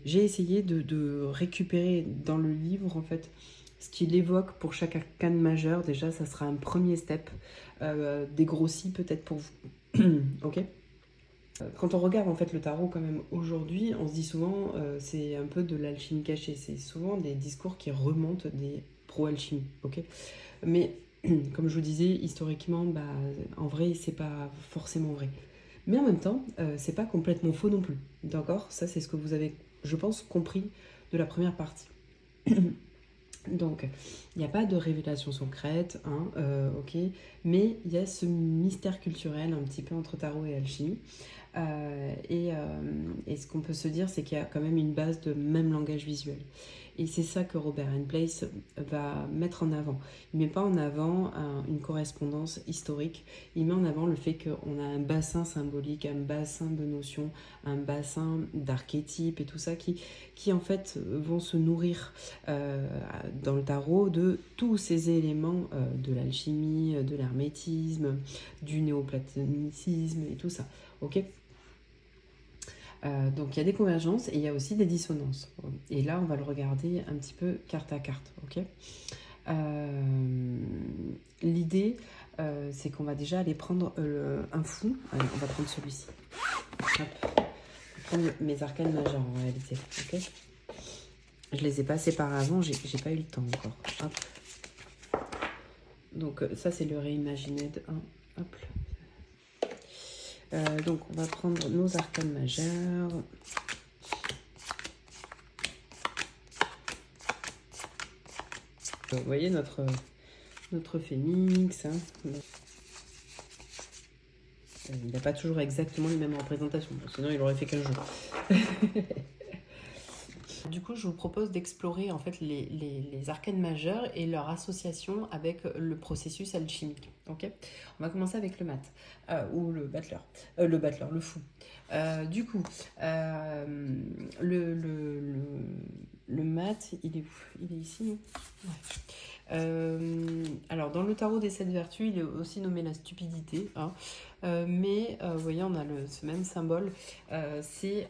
j'ai essayé de récupérer dans le livre en fait ce qu'il évoque pour chaque arcane majeur. Déjà ça sera un premier step, dégrossi peut-être pour vous. Ok. Quand on regarde en fait le tarot quand même aujourd'hui, on se dit souvent c'est un peu de l'alchimie cachée. C'est souvent des discours qui remontent des pro-alchimie, ok. Mais comme je vous disais, historiquement, en vrai, c'est pas forcément vrai. Mais en même temps, c'est pas complètement faux non plus. D'accord? Ça, c'est ce que vous avez, je pense, compris de la première partie. Donc, il n'y a pas de révélation secrète, hein, ok, mais il y a ce mystère culturel un petit peu entre tarot et alchimie. Et ce qu'on peut se dire, c'est qu'il y a quand même une base de même langage visuel. Et c'est ça que Robert Place va mettre en avant. Il ne met pas en avant une correspondance historique, il met en avant le fait qu'on a un bassin symbolique, un bassin de notions, un bassin d'archétypes et tout ça qui en fait vont se nourrir dans le tarot de tous ces éléments de l'alchimie, de l'hermétisme, du néoplatonisme et tout ça. Ok. Donc il y a des convergences et il y a aussi des dissonances. Et là, on va le regarder un petit peu carte à carte. Ok. L'idée, c'est qu'on va déjà aller prendre un fou. Allez, on va prendre celui-ci. Hop. Je vais prendre mes arcanes majeures en réalité. Ok. Je les ai passés par avant, j'ai pas eu le temps encore. Hop. Donc ça, c'est le Reimagined 1. Hop. Donc on va prendre nos arcanes majeures. Vous voyez notre phénix, hein. Il n'a pas toujours exactement les mêmes représentations, sinon il aurait fait qu'un jour. Du coup, je vous propose d'explorer en fait les arcanes majeures et leur association avec le processus alchimique. Okay, on va commencer avec le mat ou le battleur, le fou. Du coup, le le mat, il est où? Il est ici, non? Ouais. Alors, dans le tarot des 7 vertus, il est aussi nommé la stupidité. Hein. Mais, vous voyez, on a ce même symbole. C'est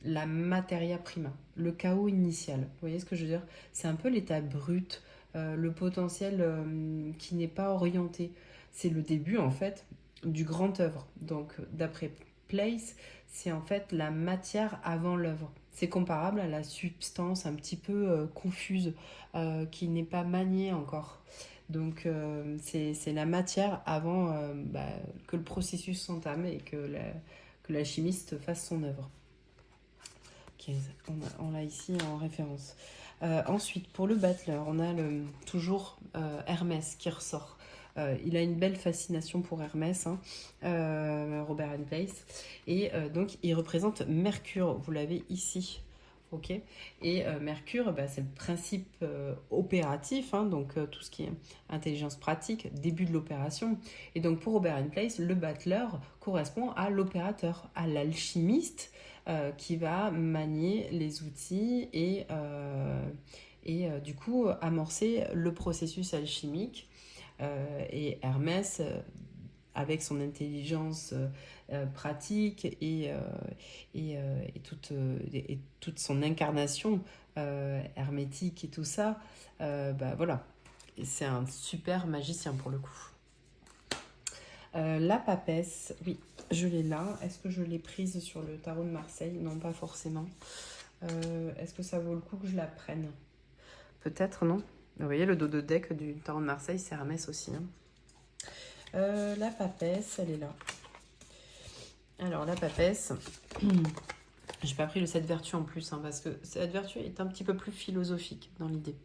la materia prima, le chaos initial. Vous voyez ce que je veux dire? C'est un peu l'état brut, le potentiel qui n'est pas orienté. C'est le début, en fait, du grand œuvre. Donc, d'après Place, c'est en fait la matière avant l'œuvre. C'est comparable à la substance un petit peu confuse, qui n'est pas maniée encore. Donc c'est la matière avant que le processus s'entame et que l'alchimiste fasse son œuvre. Okay, on l'a ici en référence. Ensuite, pour le battleur, on a toujours Hermès qui ressort. Il a une belle fascination pour Hermès, hein, Robert Place. Et donc, il représente Mercure. Vous l'avez ici. Ok. Et Mercure, c'est le principe opératif, hein, donc tout ce qui est intelligence pratique, début de l'opération. Et donc, pour Robert Place, le battleur correspond à l'opérateur, à l'alchimiste qui va manier les outils et du coup amorcer le processus alchimique. Et Hermès, avec son intelligence pratique et toute son incarnation hermétique et tout ça, voilà. Et c'est un super magicien pour le coup. La papesse, oui, je l'ai là. Est-ce que je l'ai prise sur le tarot de Marseille? Non, pas forcément. Est-ce que ça vaut le coup que je la prenne? Peut-être, non? Vous voyez, le dos de deck du tarot de Marseille, c'est Hermès aussi. Hein. La papesse, elle est là. Alors, la papesse, j'ai pas pris le 7 vertus en plus, hein, parce que cette vertu est un petit peu plus philosophique dans l'idée.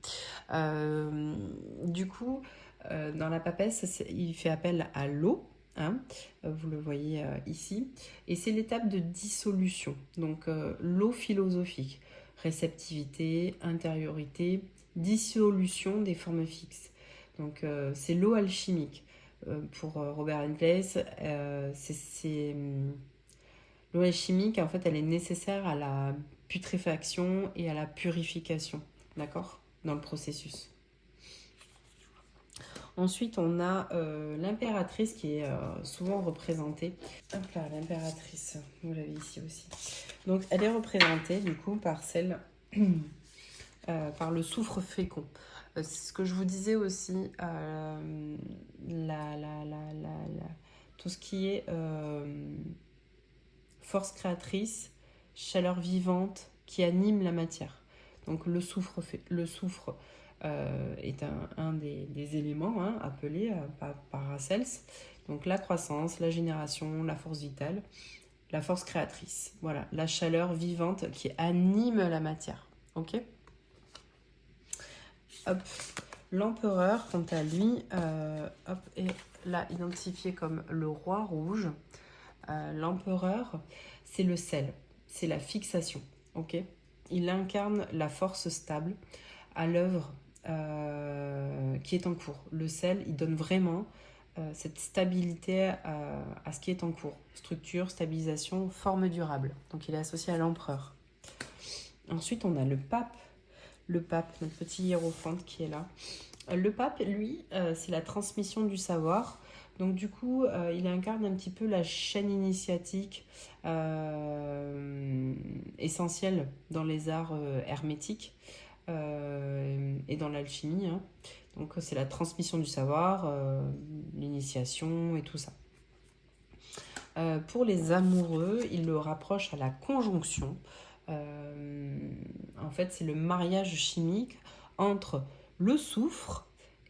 Du coup, dans la papesse, il fait appel à l'eau. Hein, vous le voyez ici. Et c'est l'étape de dissolution. Donc, l'eau philosophique. Réceptivité, intériorité, dissolution des formes fixes. Donc, c'est l'eau alchimique. Pour Robert Place, l'eau alchimique, en fait, elle est nécessaire à la putréfaction et à la purification, d'accord, dans le processus. Ensuite, on a l'impératrice qui est souvent représentée. Hop là, l'impératrice, vous l'avez ici aussi. Donc, elle est représentée, du coup, par par le soufre fécond. C'est ce que je vous disais aussi, tout ce qui est force créatrice, chaleur vivante qui anime la matière. Donc le soufre est un des éléments appelés par Paracels. Donc la croissance, la génération, la force vitale, la force créatrice. Voilà, la chaleur vivante qui anime la matière. Ok ? Hop. L'empereur, quant à lui, est là identifié comme le roi rouge. L'empereur, c'est le sel, c'est la fixation. Ok ? Il incarne la force stable à l'œuvre qui est en cours. Le sel, il donne vraiment cette stabilité à ce qui est en cours. Structure, stabilisation, forme durable. Donc il est associé à l'empereur. Ensuite, on a le pape. Le pape, notre petit hiérophante qui est là. Le pape, lui, c'est la transmission du savoir. Donc du coup, il incarne un petit peu la chaîne initiatique essentielle dans les arts hermétiques et dans l'alchimie. Hein. Donc c'est la transmission du savoir, l'initiation et tout ça. Pour les amoureux, il le rapproche à la conjonction. En fait, c'est le mariage chimique entre le soufre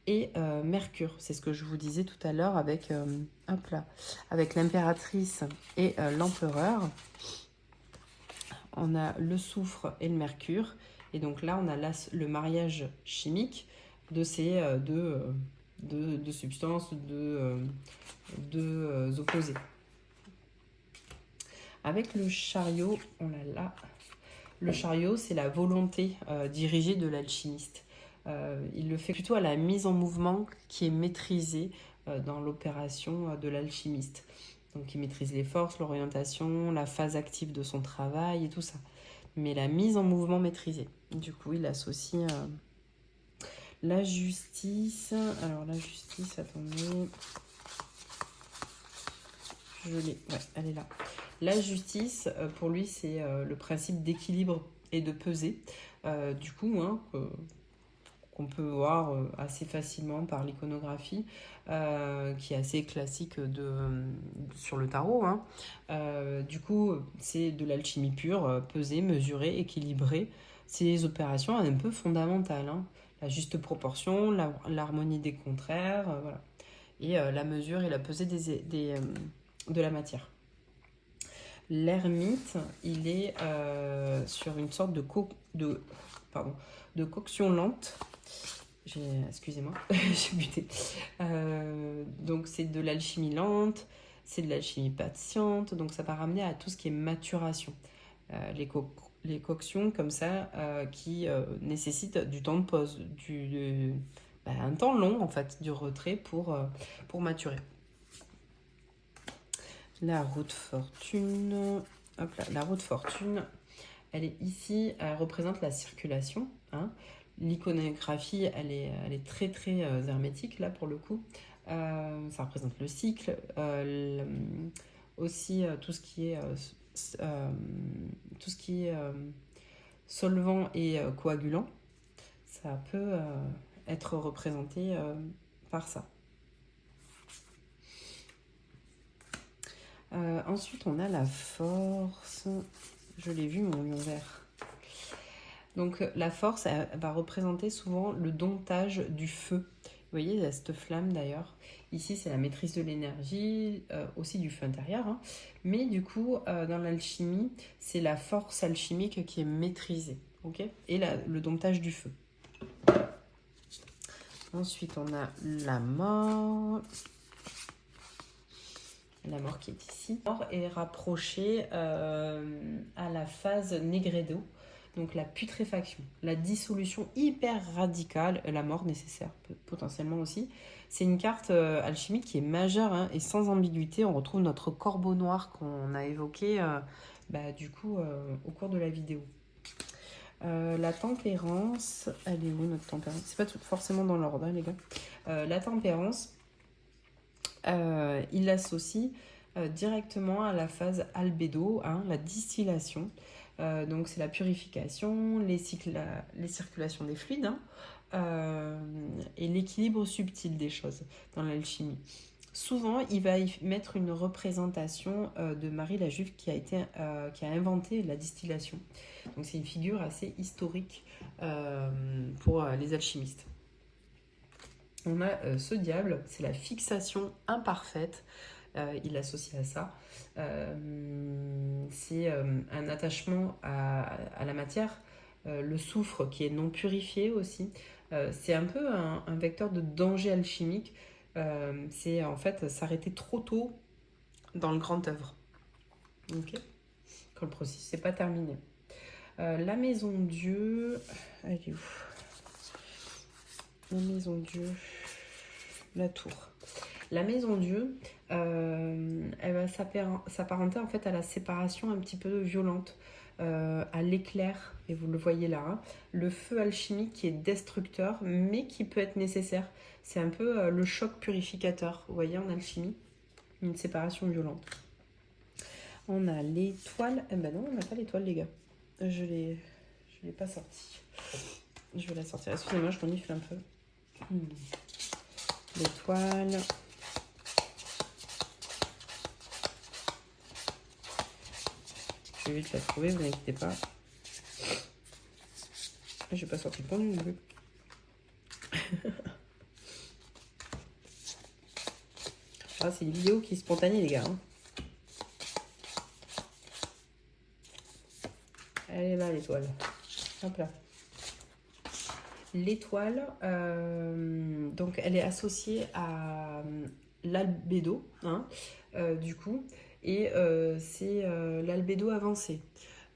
et Mercure. C'est ce que je vous disais tout à l'heure avec, avec l'impératrice et l'empereur. On a le soufre et le Mercure. Et donc là, on a le mariage chimique de ces deux substances, deux opposés. Avec le chariot, on l'a là. Le chariot, c'est la volonté dirigée de l'alchimiste. Il le fait plutôt à la mise en mouvement qui est maîtrisée dans l'opération de l'alchimiste. Donc il maîtrise les forces, l'orientation, la phase active de son travail et tout ça. mais la mise en mouvement maîtrisée. Du coup, il associe la justice. Alors, la justice, attendez. Je l'ai, ouais, elle est là. La justice, pour lui, c'est le principe d'équilibre et de pesée. Du coup, hein, qu'on peut voir assez facilement par l'iconographie, qui est assez classique sur le tarot. Hein. Du coup, c'est de l'alchimie pure, peser, mesurer, équilibrer. C'est des opérations un peu fondamentales. Hein. La juste proportion, l'harmonie des contraires, voilà. Et la mesure et la pesée de la matière. L'ermite, il est sur une sorte de coction lente. Excusez-moi, j'ai buté. Donc c'est de l'alchimie lente, c'est de l'alchimie patiente, donc ça va ramener à tout ce qui est maturation. Les coctions comme ça qui nécessitent du temps de pause, un temps long en fait, du retrait pour maturer. La roue de fortune, hop là, la roue de fortune, elle est ici, elle représente la circulation. Hein. L'iconographie, elle est très très hermétique là pour le coup. Ça représente le cycle, aussi tout ce qui est solvant et coagulant. Ça peut être représenté par ça. Ensuite, on a la force. Je l'ai vu, mon lion vert. Donc, la force, elle va représenter souvent le domptage du feu. Vous voyez, il y a cette flamme d'ailleurs. Ici, c'est la maîtrise de l'énergie, aussi du feu intérieur. Hein. Mais du coup, dans l'alchimie, c'est la force alchimique qui est maîtrisée. Okay, et le domptage du feu. Ensuite, on a la mort. La mort qui est ici. La mort est rapprochée à la phase Negredo, donc la putréfaction, la dissolution hyper radicale, la mort nécessaire potentiellement aussi. C'est une carte alchimique qui est majeure hein, et sans ambiguïté. On retrouve notre corbeau noir qu'on a évoqué au cours de la vidéo. La tempérance, elle est où notre tempérance? C'est pas forcément dans l'ordre, hein, les gars. La tempérance, il l'associe directement à la phase albédo, hein, la distillation. Donc c'est la purification, les circulations des fluides hein, et l'équilibre subtil des choses dans l'alchimie. Souvent, il va y mettre une représentation de Marie la Juive qui a inventé la distillation. Donc c'est une figure assez historique pour les alchimistes. On a ce diable, c'est la fixation imparfaite. Il l'associe à ça. C'est un attachement à la matière, le soufre qui est non purifié aussi. C'est un peu un vecteur de danger alchimique. C'est en fait s'arrêter trop tôt dans le grand œuvre. Okay. Quand le processus n'est pas terminé. La maison Dieu, elle est où? La maison Dieu, la tour. La maison Dieu, elle va s'apparenter en fait à la séparation un petit peu violente, à l'éclair, et vous le voyez là, hein, le feu alchimique qui est destructeur, mais qui peut être nécessaire. C'est un peu le choc purificateur, vous voyez, en alchimie, une séparation violente. On a l'étoile, ben non, on n'a pas l'étoile les gars, je l'ai pas sortie. Je vais la sortir, excusez-moi, je renifle un peu. L'étoile. Je vais vite la trouver, vous n'inquiétez pas. Je n'ai pas sorti le pendu non plus. Ah, c'est une vidéo qui est spontanée, les gars. Hein. Elle est là, l'étoile. Hop là. L'étoile, donc elle est associée à l'albédo, hein, du coup, et c'est l'albédo avancé.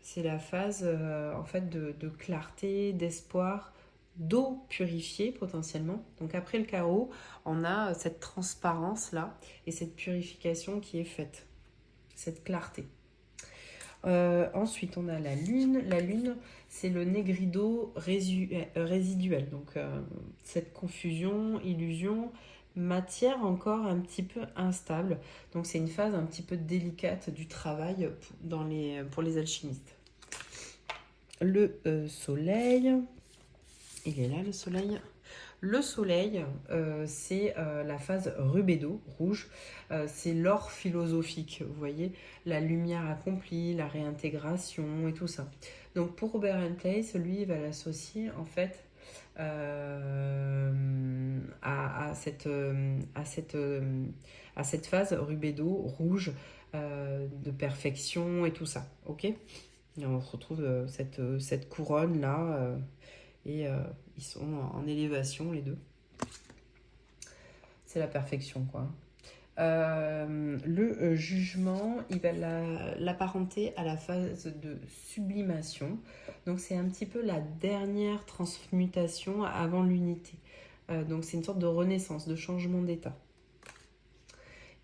C'est la phase en fait de clarté, d'espoir, d'eau purifiée potentiellement. Donc après le chaos, on a cette transparence là et cette purification qui est faite, cette clarté. Ensuite, on a la lune. La lune, c'est le négrido résiduel. Donc, cette confusion, illusion, matière encore un petit peu instable. Donc, c'est une phase un petit peu délicate du travail pour les alchimistes. Le soleil, il est là le soleil. Le soleil, c'est la phase rubédo, rouge. C'est l'or philosophique, vous voyez, la lumière accomplie, la réintégration et tout ça. Donc pour Robert Place, lui, il va l'associer en fait à cette phase rubédo, rouge, de perfection et tout ça, ok. Et on retrouve cette couronne là, et ils sont en élévation les deux. C'est la perfection quoi. Le jugement, il va l'apparenter à la phase de sublimation. Donc c'est un petit peu la dernière transmutation avant l'unité. Donc c'est une sorte de renaissance, de changement d'état.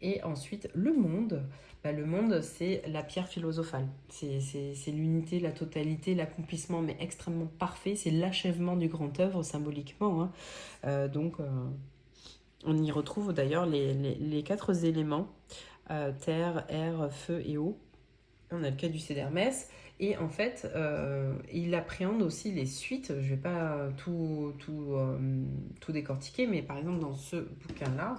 Et ensuite, le monde. Le monde, c'est la pierre philosophale. C'est l'unité, la totalité, l'accomplissement, mais extrêmement parfait. C'est l'achèvement du grand œuvre, symboliquement. Donc, on y retrouve d'ailleurs les 4 éléments. Terre, air, feu et eau. On a le cas du Cèdre Hermès. Et en fait, il appréhende aussi les suites. Je ne vais pas tout décortiquer, mais par exemple dans ce bouquin-là,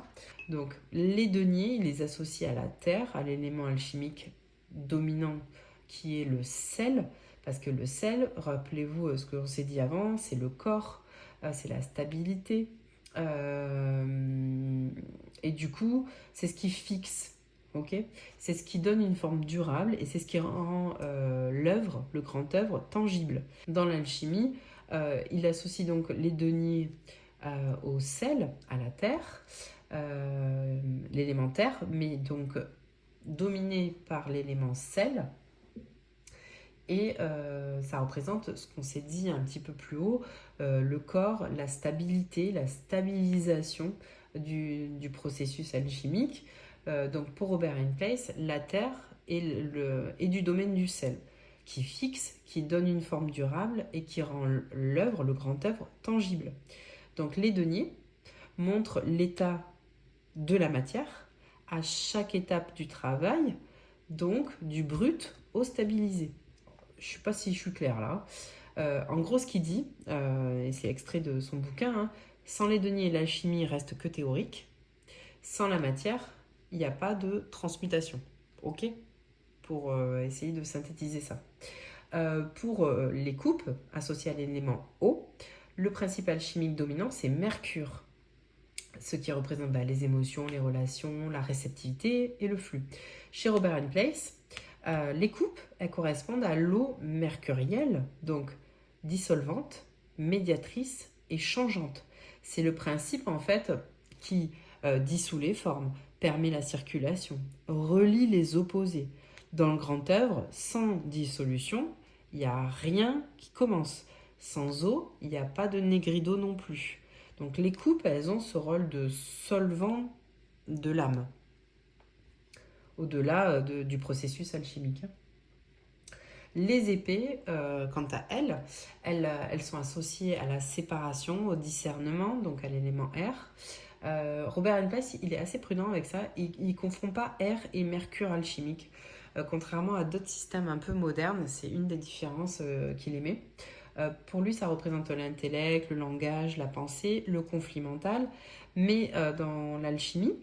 donc les deniers, il les associe à la terre, à l'élément alchimique dominant qui est le sel. Parce que le sel, rappelez-vous ce qu'on s'est dit avant, c'est le corps, c'est la stabilité. Et du coup, c'est ce qui fixe. Okay, c'est ce qui donne une forme durable et c'est ce qui rend l'œuvre, le grand œuvre, tangible. Dans l'alchimie, il associe donc les deniers au sel, à la terre, l'élément terre, mais donc dominé par l'élément sel. Et ça représente ce qu'on s'est dit un petit peu plus haut, le corps, la stabilité, la stabilisation du processus alchimique. Donc pour Robert Place, la terre est du domaine du sel, qui fixe, qui donne une forme durable et qui rend l'œuvre, le grand œuvre, tangible. Donc les deniers montrent l'état de la matière à chaque étape du travail, donc du brut au stabilisé. Je ne sais pas si je suis claire là. En gros, ce qu'il dit, et c'est extrait de son bouquin, sans les deniers, l'alchimie reste que théorique. Sans la matière, il n'y a pas de transmutation. Ok ? Pour essayer de synthétiser ça. Pour les coupes associées à l'élément eau, le principe alchimique dominant, c'est Mercure. Ce qui représente les émotions, les relations, la réceptivité et le flux. Chez Robert Place, les coupes, elles correspondent à l'eau mercurielle, donc dissolvante, médiatrice et changeante. C'est le principe en fait qui dissout les formes, permet la circulation, relie les opposés. Dans le grand œuvre, sans dissolution, il n'y a rien qui commence. Sans eau, il n'y a pas de négrido non plus. Donc les coupes, elles ont ce rôle de solvant de l'âme, au-delà du processus alchimique. Les épées, quant à elles sont associées à la séparation, au discernement, donc à l'élément air. Robert Place, il est assez prudent avec ça. Il ne confond pas air et mercure alchimique. Contrairement à d'autres systèmes un peu modernes, c'est une des différences qu'il émet. Pour lui, ça représente l'intellect, le langage, la pensée, le conflit mental. Mais dans l'alchimie,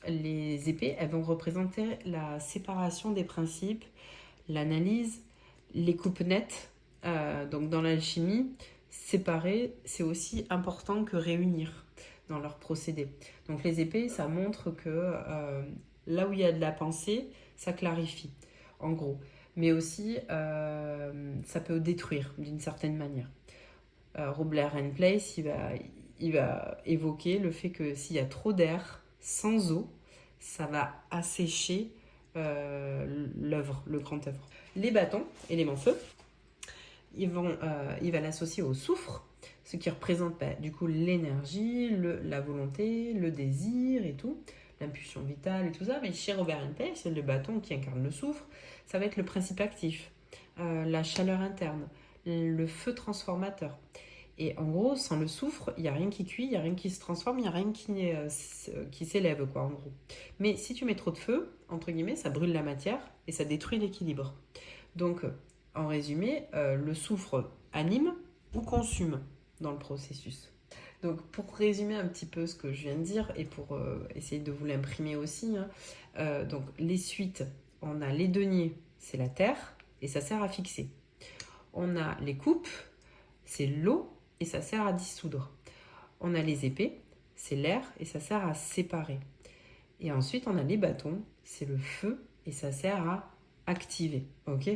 les épées, elles vont représenter la séparation des principes, l'analyse, les coupes nettes. Donc dans l'alchimie, séparer, c'est aussi important que réunir dans leur procédé. Donc les épées, ça montre que là où il y a de la pensée, ça clarifie, en gros. Mais aussi, ça peut détruire d'une certaine manière. Robert Place, il va évoquer le fait que s'il y a trop d'air sans eau, ça va assécher l'œuvre, le grand œuvre. Les bâtons, élément feu, il va l'associer au soufre, ce qui représente du coup l'énergie, la volonté, le désir et tout. l'impulsion vitale et tout ça. Mais chez Robert Place, le bâton qui incarne le soufre, ça va être le principe actif, la chaleur interne, le feu transformateur. Et en gros, sans le soufre, il n'y a rien qui cuit, il n'y a rien qui se transforme, il n'y a rien qui s'élève, quoi, en gros. Mais si tu mets trop de feu, entre guillemets, ça brûle la matière et ça détruit l'équilibre. Donc, en résumé, le soufre anime ou consume dans le processus. Donc, pour résumer un petit peu ce que je viens de dire et pour essayer de vous l'imprimer aussi, hein, donc les suites, on a les deniers, c'est la terre et ça sert à fixer. On a les coupes, c'est l'eau et ça sert à dissoudre. On a les épées, c'est l'air et ça sert à séparer. Et ensuite, on a les bâtons, c'est le feu et ça sert à activer. Ok,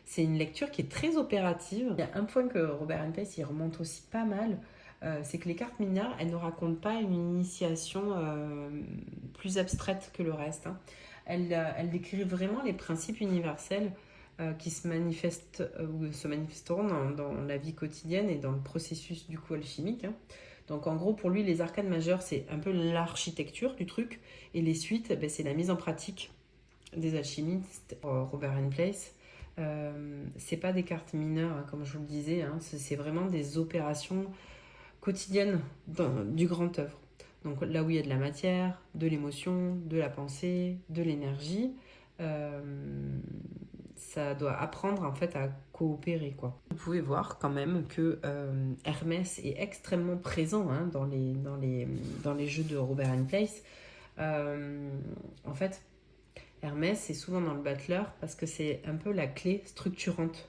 c'est une lecture qui est très opérative. Il y a un point que Robert Place il remonte aussi pas mal, c'est que les cartes mineures, elles ne racontent pas une initiation plus abstraite que le reste. Hein. Elles décrivent vraiment les principes universels qui se manifestent ou se manifesteront dans la vie quotidienne et dans le processus du coup alchimique. Hein. Donc en gros pour lui les arcanes majeures c'est un peu l'architecture du truc et les suites c'est la mise en pratique des alchimistes. Robert Place c'est pas des cartes mineures hein, comme je vous le disais, hein, c'est vraiment des opérations quotidiennes du grand œuvre. Donc là où il y a de la matière, de l'émotion, de la pensée, de l'énergie, ça doit apprendre en fait à coopérer quoi. Vous pouvez voir quand même que Hermès est extrêmement présent hein, dans les jeux de Robert Place. En fait, Hermès c'est souvent dans le Battler parce que c'est un peu la clé structurante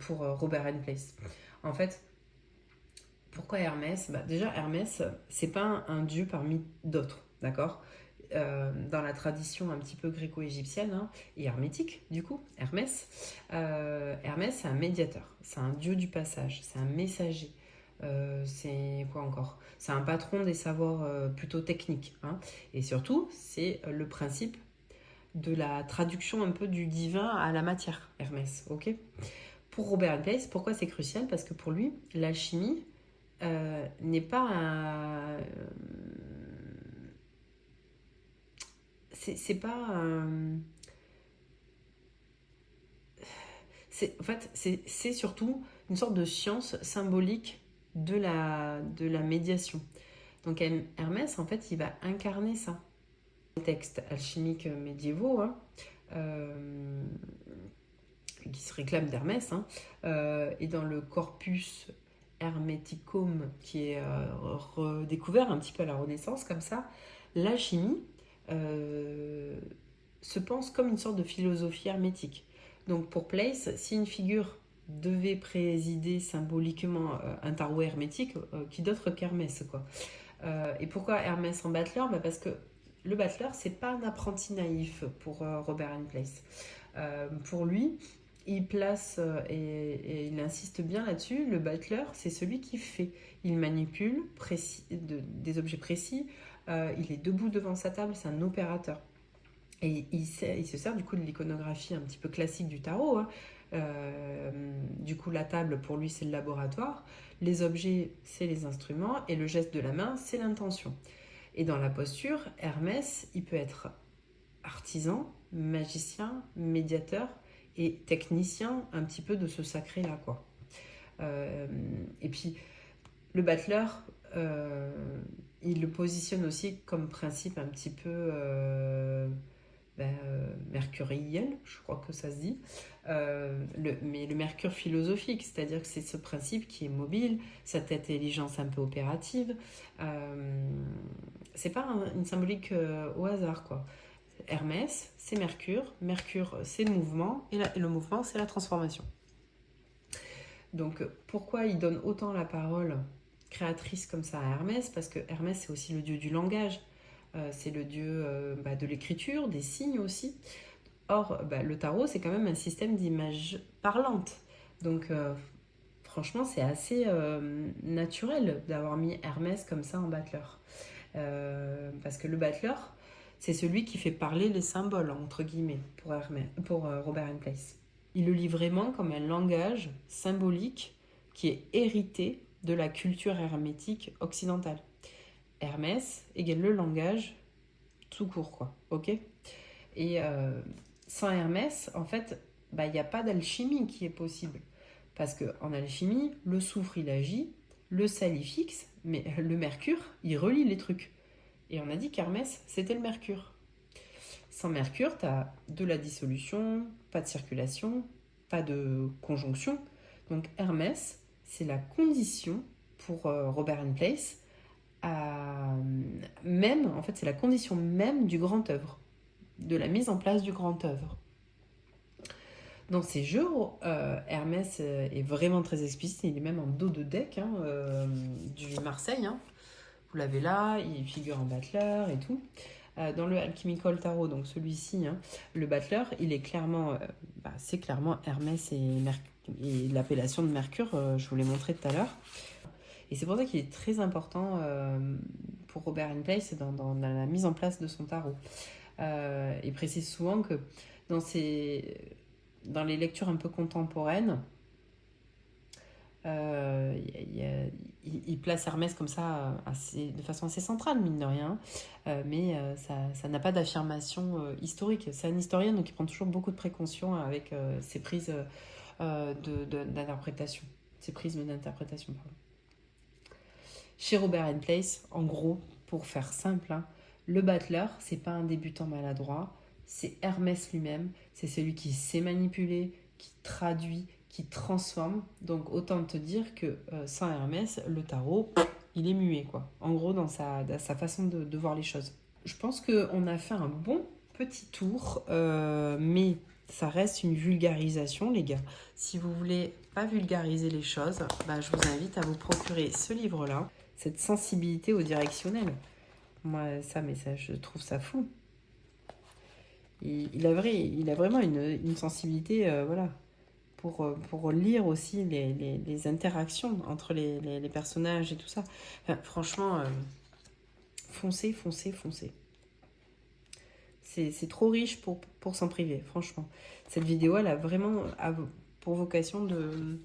pour Robert Place. En fait, pourquoi Hermès ? Déjà Hermès c'est pas un dieu parmi d'autres, d'accord ? Dans la tradition un petit peu gréco-égyptienne hein, et hermétique du coup, Hermès c'est un médiateur, c'est un dieu du passage, c'est un messager, c'est quoi encore ? C'est un patron des savoirs plutôt techniques hein, et surtout c'est le principe de la traduction un peu du divin à la matière, Hermès, ok ? Pour Robert Place, pourquoi c'est crucial ? Parce que pour lui, l'alchimie n'est pas un... c'est pas en fait c'est surtout une sorte de science symbolique de la médiation. Donc Hermès en fait il va incarner ça. Les textes alchimiques médiévaux hein, qui se réclament d'Hermès hein, et dans le corpus Hermeticum qui est redécouvert un petit peu à la Renaissance comme ça, l'alchimie se pense comme une sorte de philosophie hermétique. Donc pour Place, si une figure devait présider symboliquement un tarot hermétique, qui d'autre qu'Hermès quoi. Et pourquoi Hermès en Battler ? Parce que le Battler, c'est pas un apprenti naïf pour Robert Place. Pour lui, il place, et il insiste bien là-dessus, le Battler, c'est celui qui fait. Il manipule des objets précis, il est debout devant sa table, c'est un opérateur. Et il se sert du coup de l'iconographie un petit peu classique du tarot. Hein. Du coup, la table, pour lui, c'est le laboratoire. Les objets, c'est les instruments. Et le geste de la main, c'est l'intention. Et dans la posture, Hermès, il peut être artisan, magicien, médiateur et technicien un petit peu de ce sacré-là, quoi. Et puis, le Battler, il le positionne aussi comme principe un petit peu mercuriel, je crois que ça se dit, mais le mercure philosophique, c'est-à-dire que c'est ce principe qui est mobile, cette intelligence un peu opérative. C'est pas une symbolique au hasard, quoi. Hermès, c'est Mercure, Mercure, c'est le mouvement, et le mouvement, c'est la transformation. Donc, pourquoi il donne autant la parole créatrice comme ça à Hermès ? Parce que Hermès, c'est aussi le dieu du langage, c'est le dieu de l'écriture, des signes aussi. Or, le tarot, c'est quand même un système d'images parlantes. Donc, franchement, c'est assez naturel d'avoir mis Hermès comme ça en Battler. Parce que le Battler, c'est celui qui fait parler les symboles, entre guillemets, pour Robert Place. Il le lit vraiment comme un langage symbolique qui est hérité de la culture hermétique occidentale. Hermès égale le langage tout court, quoi. Ok. Et sans Hermès, en fait, il n'y a pas d'alchimie qui est possible. Parce qu'en alchimie, le soufre, il agit, le sel, il fixe, mais le mercure, il relie les trucs. Et on a dit qu'Hermès, c'était le mercure. Sans mercure, tu as de la dissolution, pas de circulation, pas de conjonction. Donc Hermès, c'est la condition pour Robert Place, même, en fait, c'est la condition même du grand œuvre, de la mise en place du grand œuvre. Dans ces jeux, Hermès est vraiment très explicite, il est même en dos de deck du Marseille. Vous l'avez là, il figure en battleur et tout. Dans le Alchemical Tarot, donc celui-ci, le battleur, il est clairement, c'est clairement Hermès et l'appellation de Mercure, je vous l'ai montré tout à l'heure. Et c'est pour ça qu'il est très important pour Robert Place dans la mise en place de son tarot. Il précise souvent que dans les lectures un peu contemporaines, il place Hermès comme ça de façon assez centrale, mine de rien, mais ça n'a pas d'affirmation historique. C'est un historien, donc il prend toujours beaucoup de précautions avec ses prises d'interprétation, ses prismes d'interprétation. Chez Robert Place, en gros, pour faire simple, le battleur, c'est pas un débutant maladroit, c'est Hermès lui-même, c'est celui qui sait manipuler, qui traduit, qui transforme. Donc autant te dire que sans Hermès, le tarot, il est muet, quoi. En gros, dans sa façon de voir les choses. Je pense qu'on a fait un bon petit tour, mais ça reste une vulgarisation, les gars. Si vous voulez pas vulgariser les choses, je vous invite à vous procurer ce livre-là, cette sensibilité au directionnel. Moi, je trouve ça fou. Il a vraiment une sensibilité, pour lire aussi les interactions entre les personnages et tout ça. Enfin, franchement, foncez. C'est trop riche pour s'en priver, franchement. Cette vidéo, elle a vraiment pour vocation de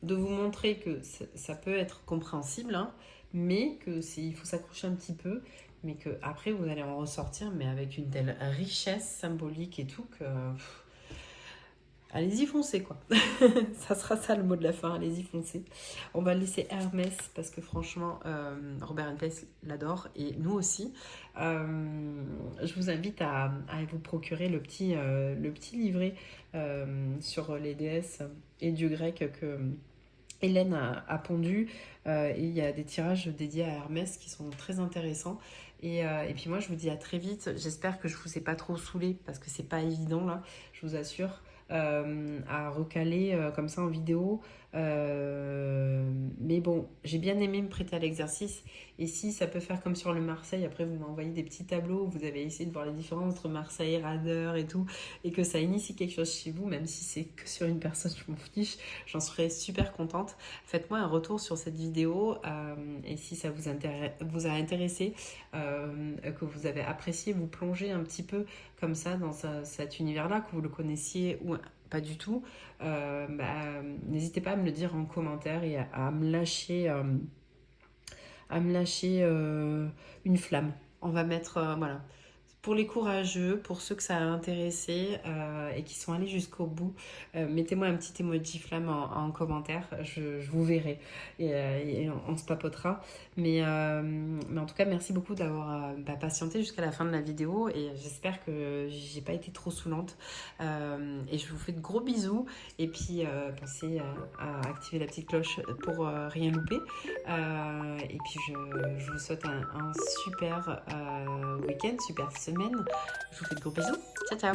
vous montrer que ça peut être compréhensible, mais il faut s'accrocher un petit peu, mais qu'après vous allez en ressortir, mais avec une telle richesse symbolique et tout que... allez-y, foncez, quoi. Ça sera ça le mot de la fin, allez-y, foncez. On va laisser Hermès, parce que franchement, Robert Place l'adore, et nous aussi. Je vous invite à vous procurer le petit livret sur les déesses et dieux grecs que Hélène a pondu. Et il y a des tirages dédiés à Hermès qui sont très intéressants. Et puis moi, je vous dis à très vite. J'espère que je vous ai pas trop saoulé, parce que c'est pas évident, là, je vous assure. À recaler comme ça en vidéo, mais bon, j'ai bien aimé me prêter à l'exercice, et si ça peut faire comme sur le Marseille, après vous m'envoyez des petits tableaux où vous avez essayé de voir les différences entre Marseille, Radeur et tout, et que ça initie quelque chose chez vous, même si c'est que sur une personne, je m'en fiche, j'en serais super contente. Faites-moi un retour sur cette vidéo, et si ça vous a intéressé, que vous avez apprécié, vous plongez un petit peu comme ça dans cet univers-là, que vous le connaissiez ou pas du tout, n'hésitez pas à me le dire en commentaire et à me lâcher une flamme. On va mettre, voilà, pour les courageux, pour ceux que ça a intéressé et qui sont allés jusqu'au bout, mettez-moi un petit emoji flamme en commentaire, je vous verrai et on se papotera. Mais en tout cas, merci beaucoup d'avoir patienté jusqu'à la fin de la vidéo, et j'espère que j'ai pas été trop saoulante. Et je vous fais de gros bisous, et puis pensez à activer la petite cloche pour rien louper. Et puis je vous souhaite un super week-end, super semaine. Je vous fais de gros bisous. Ciao, ciao.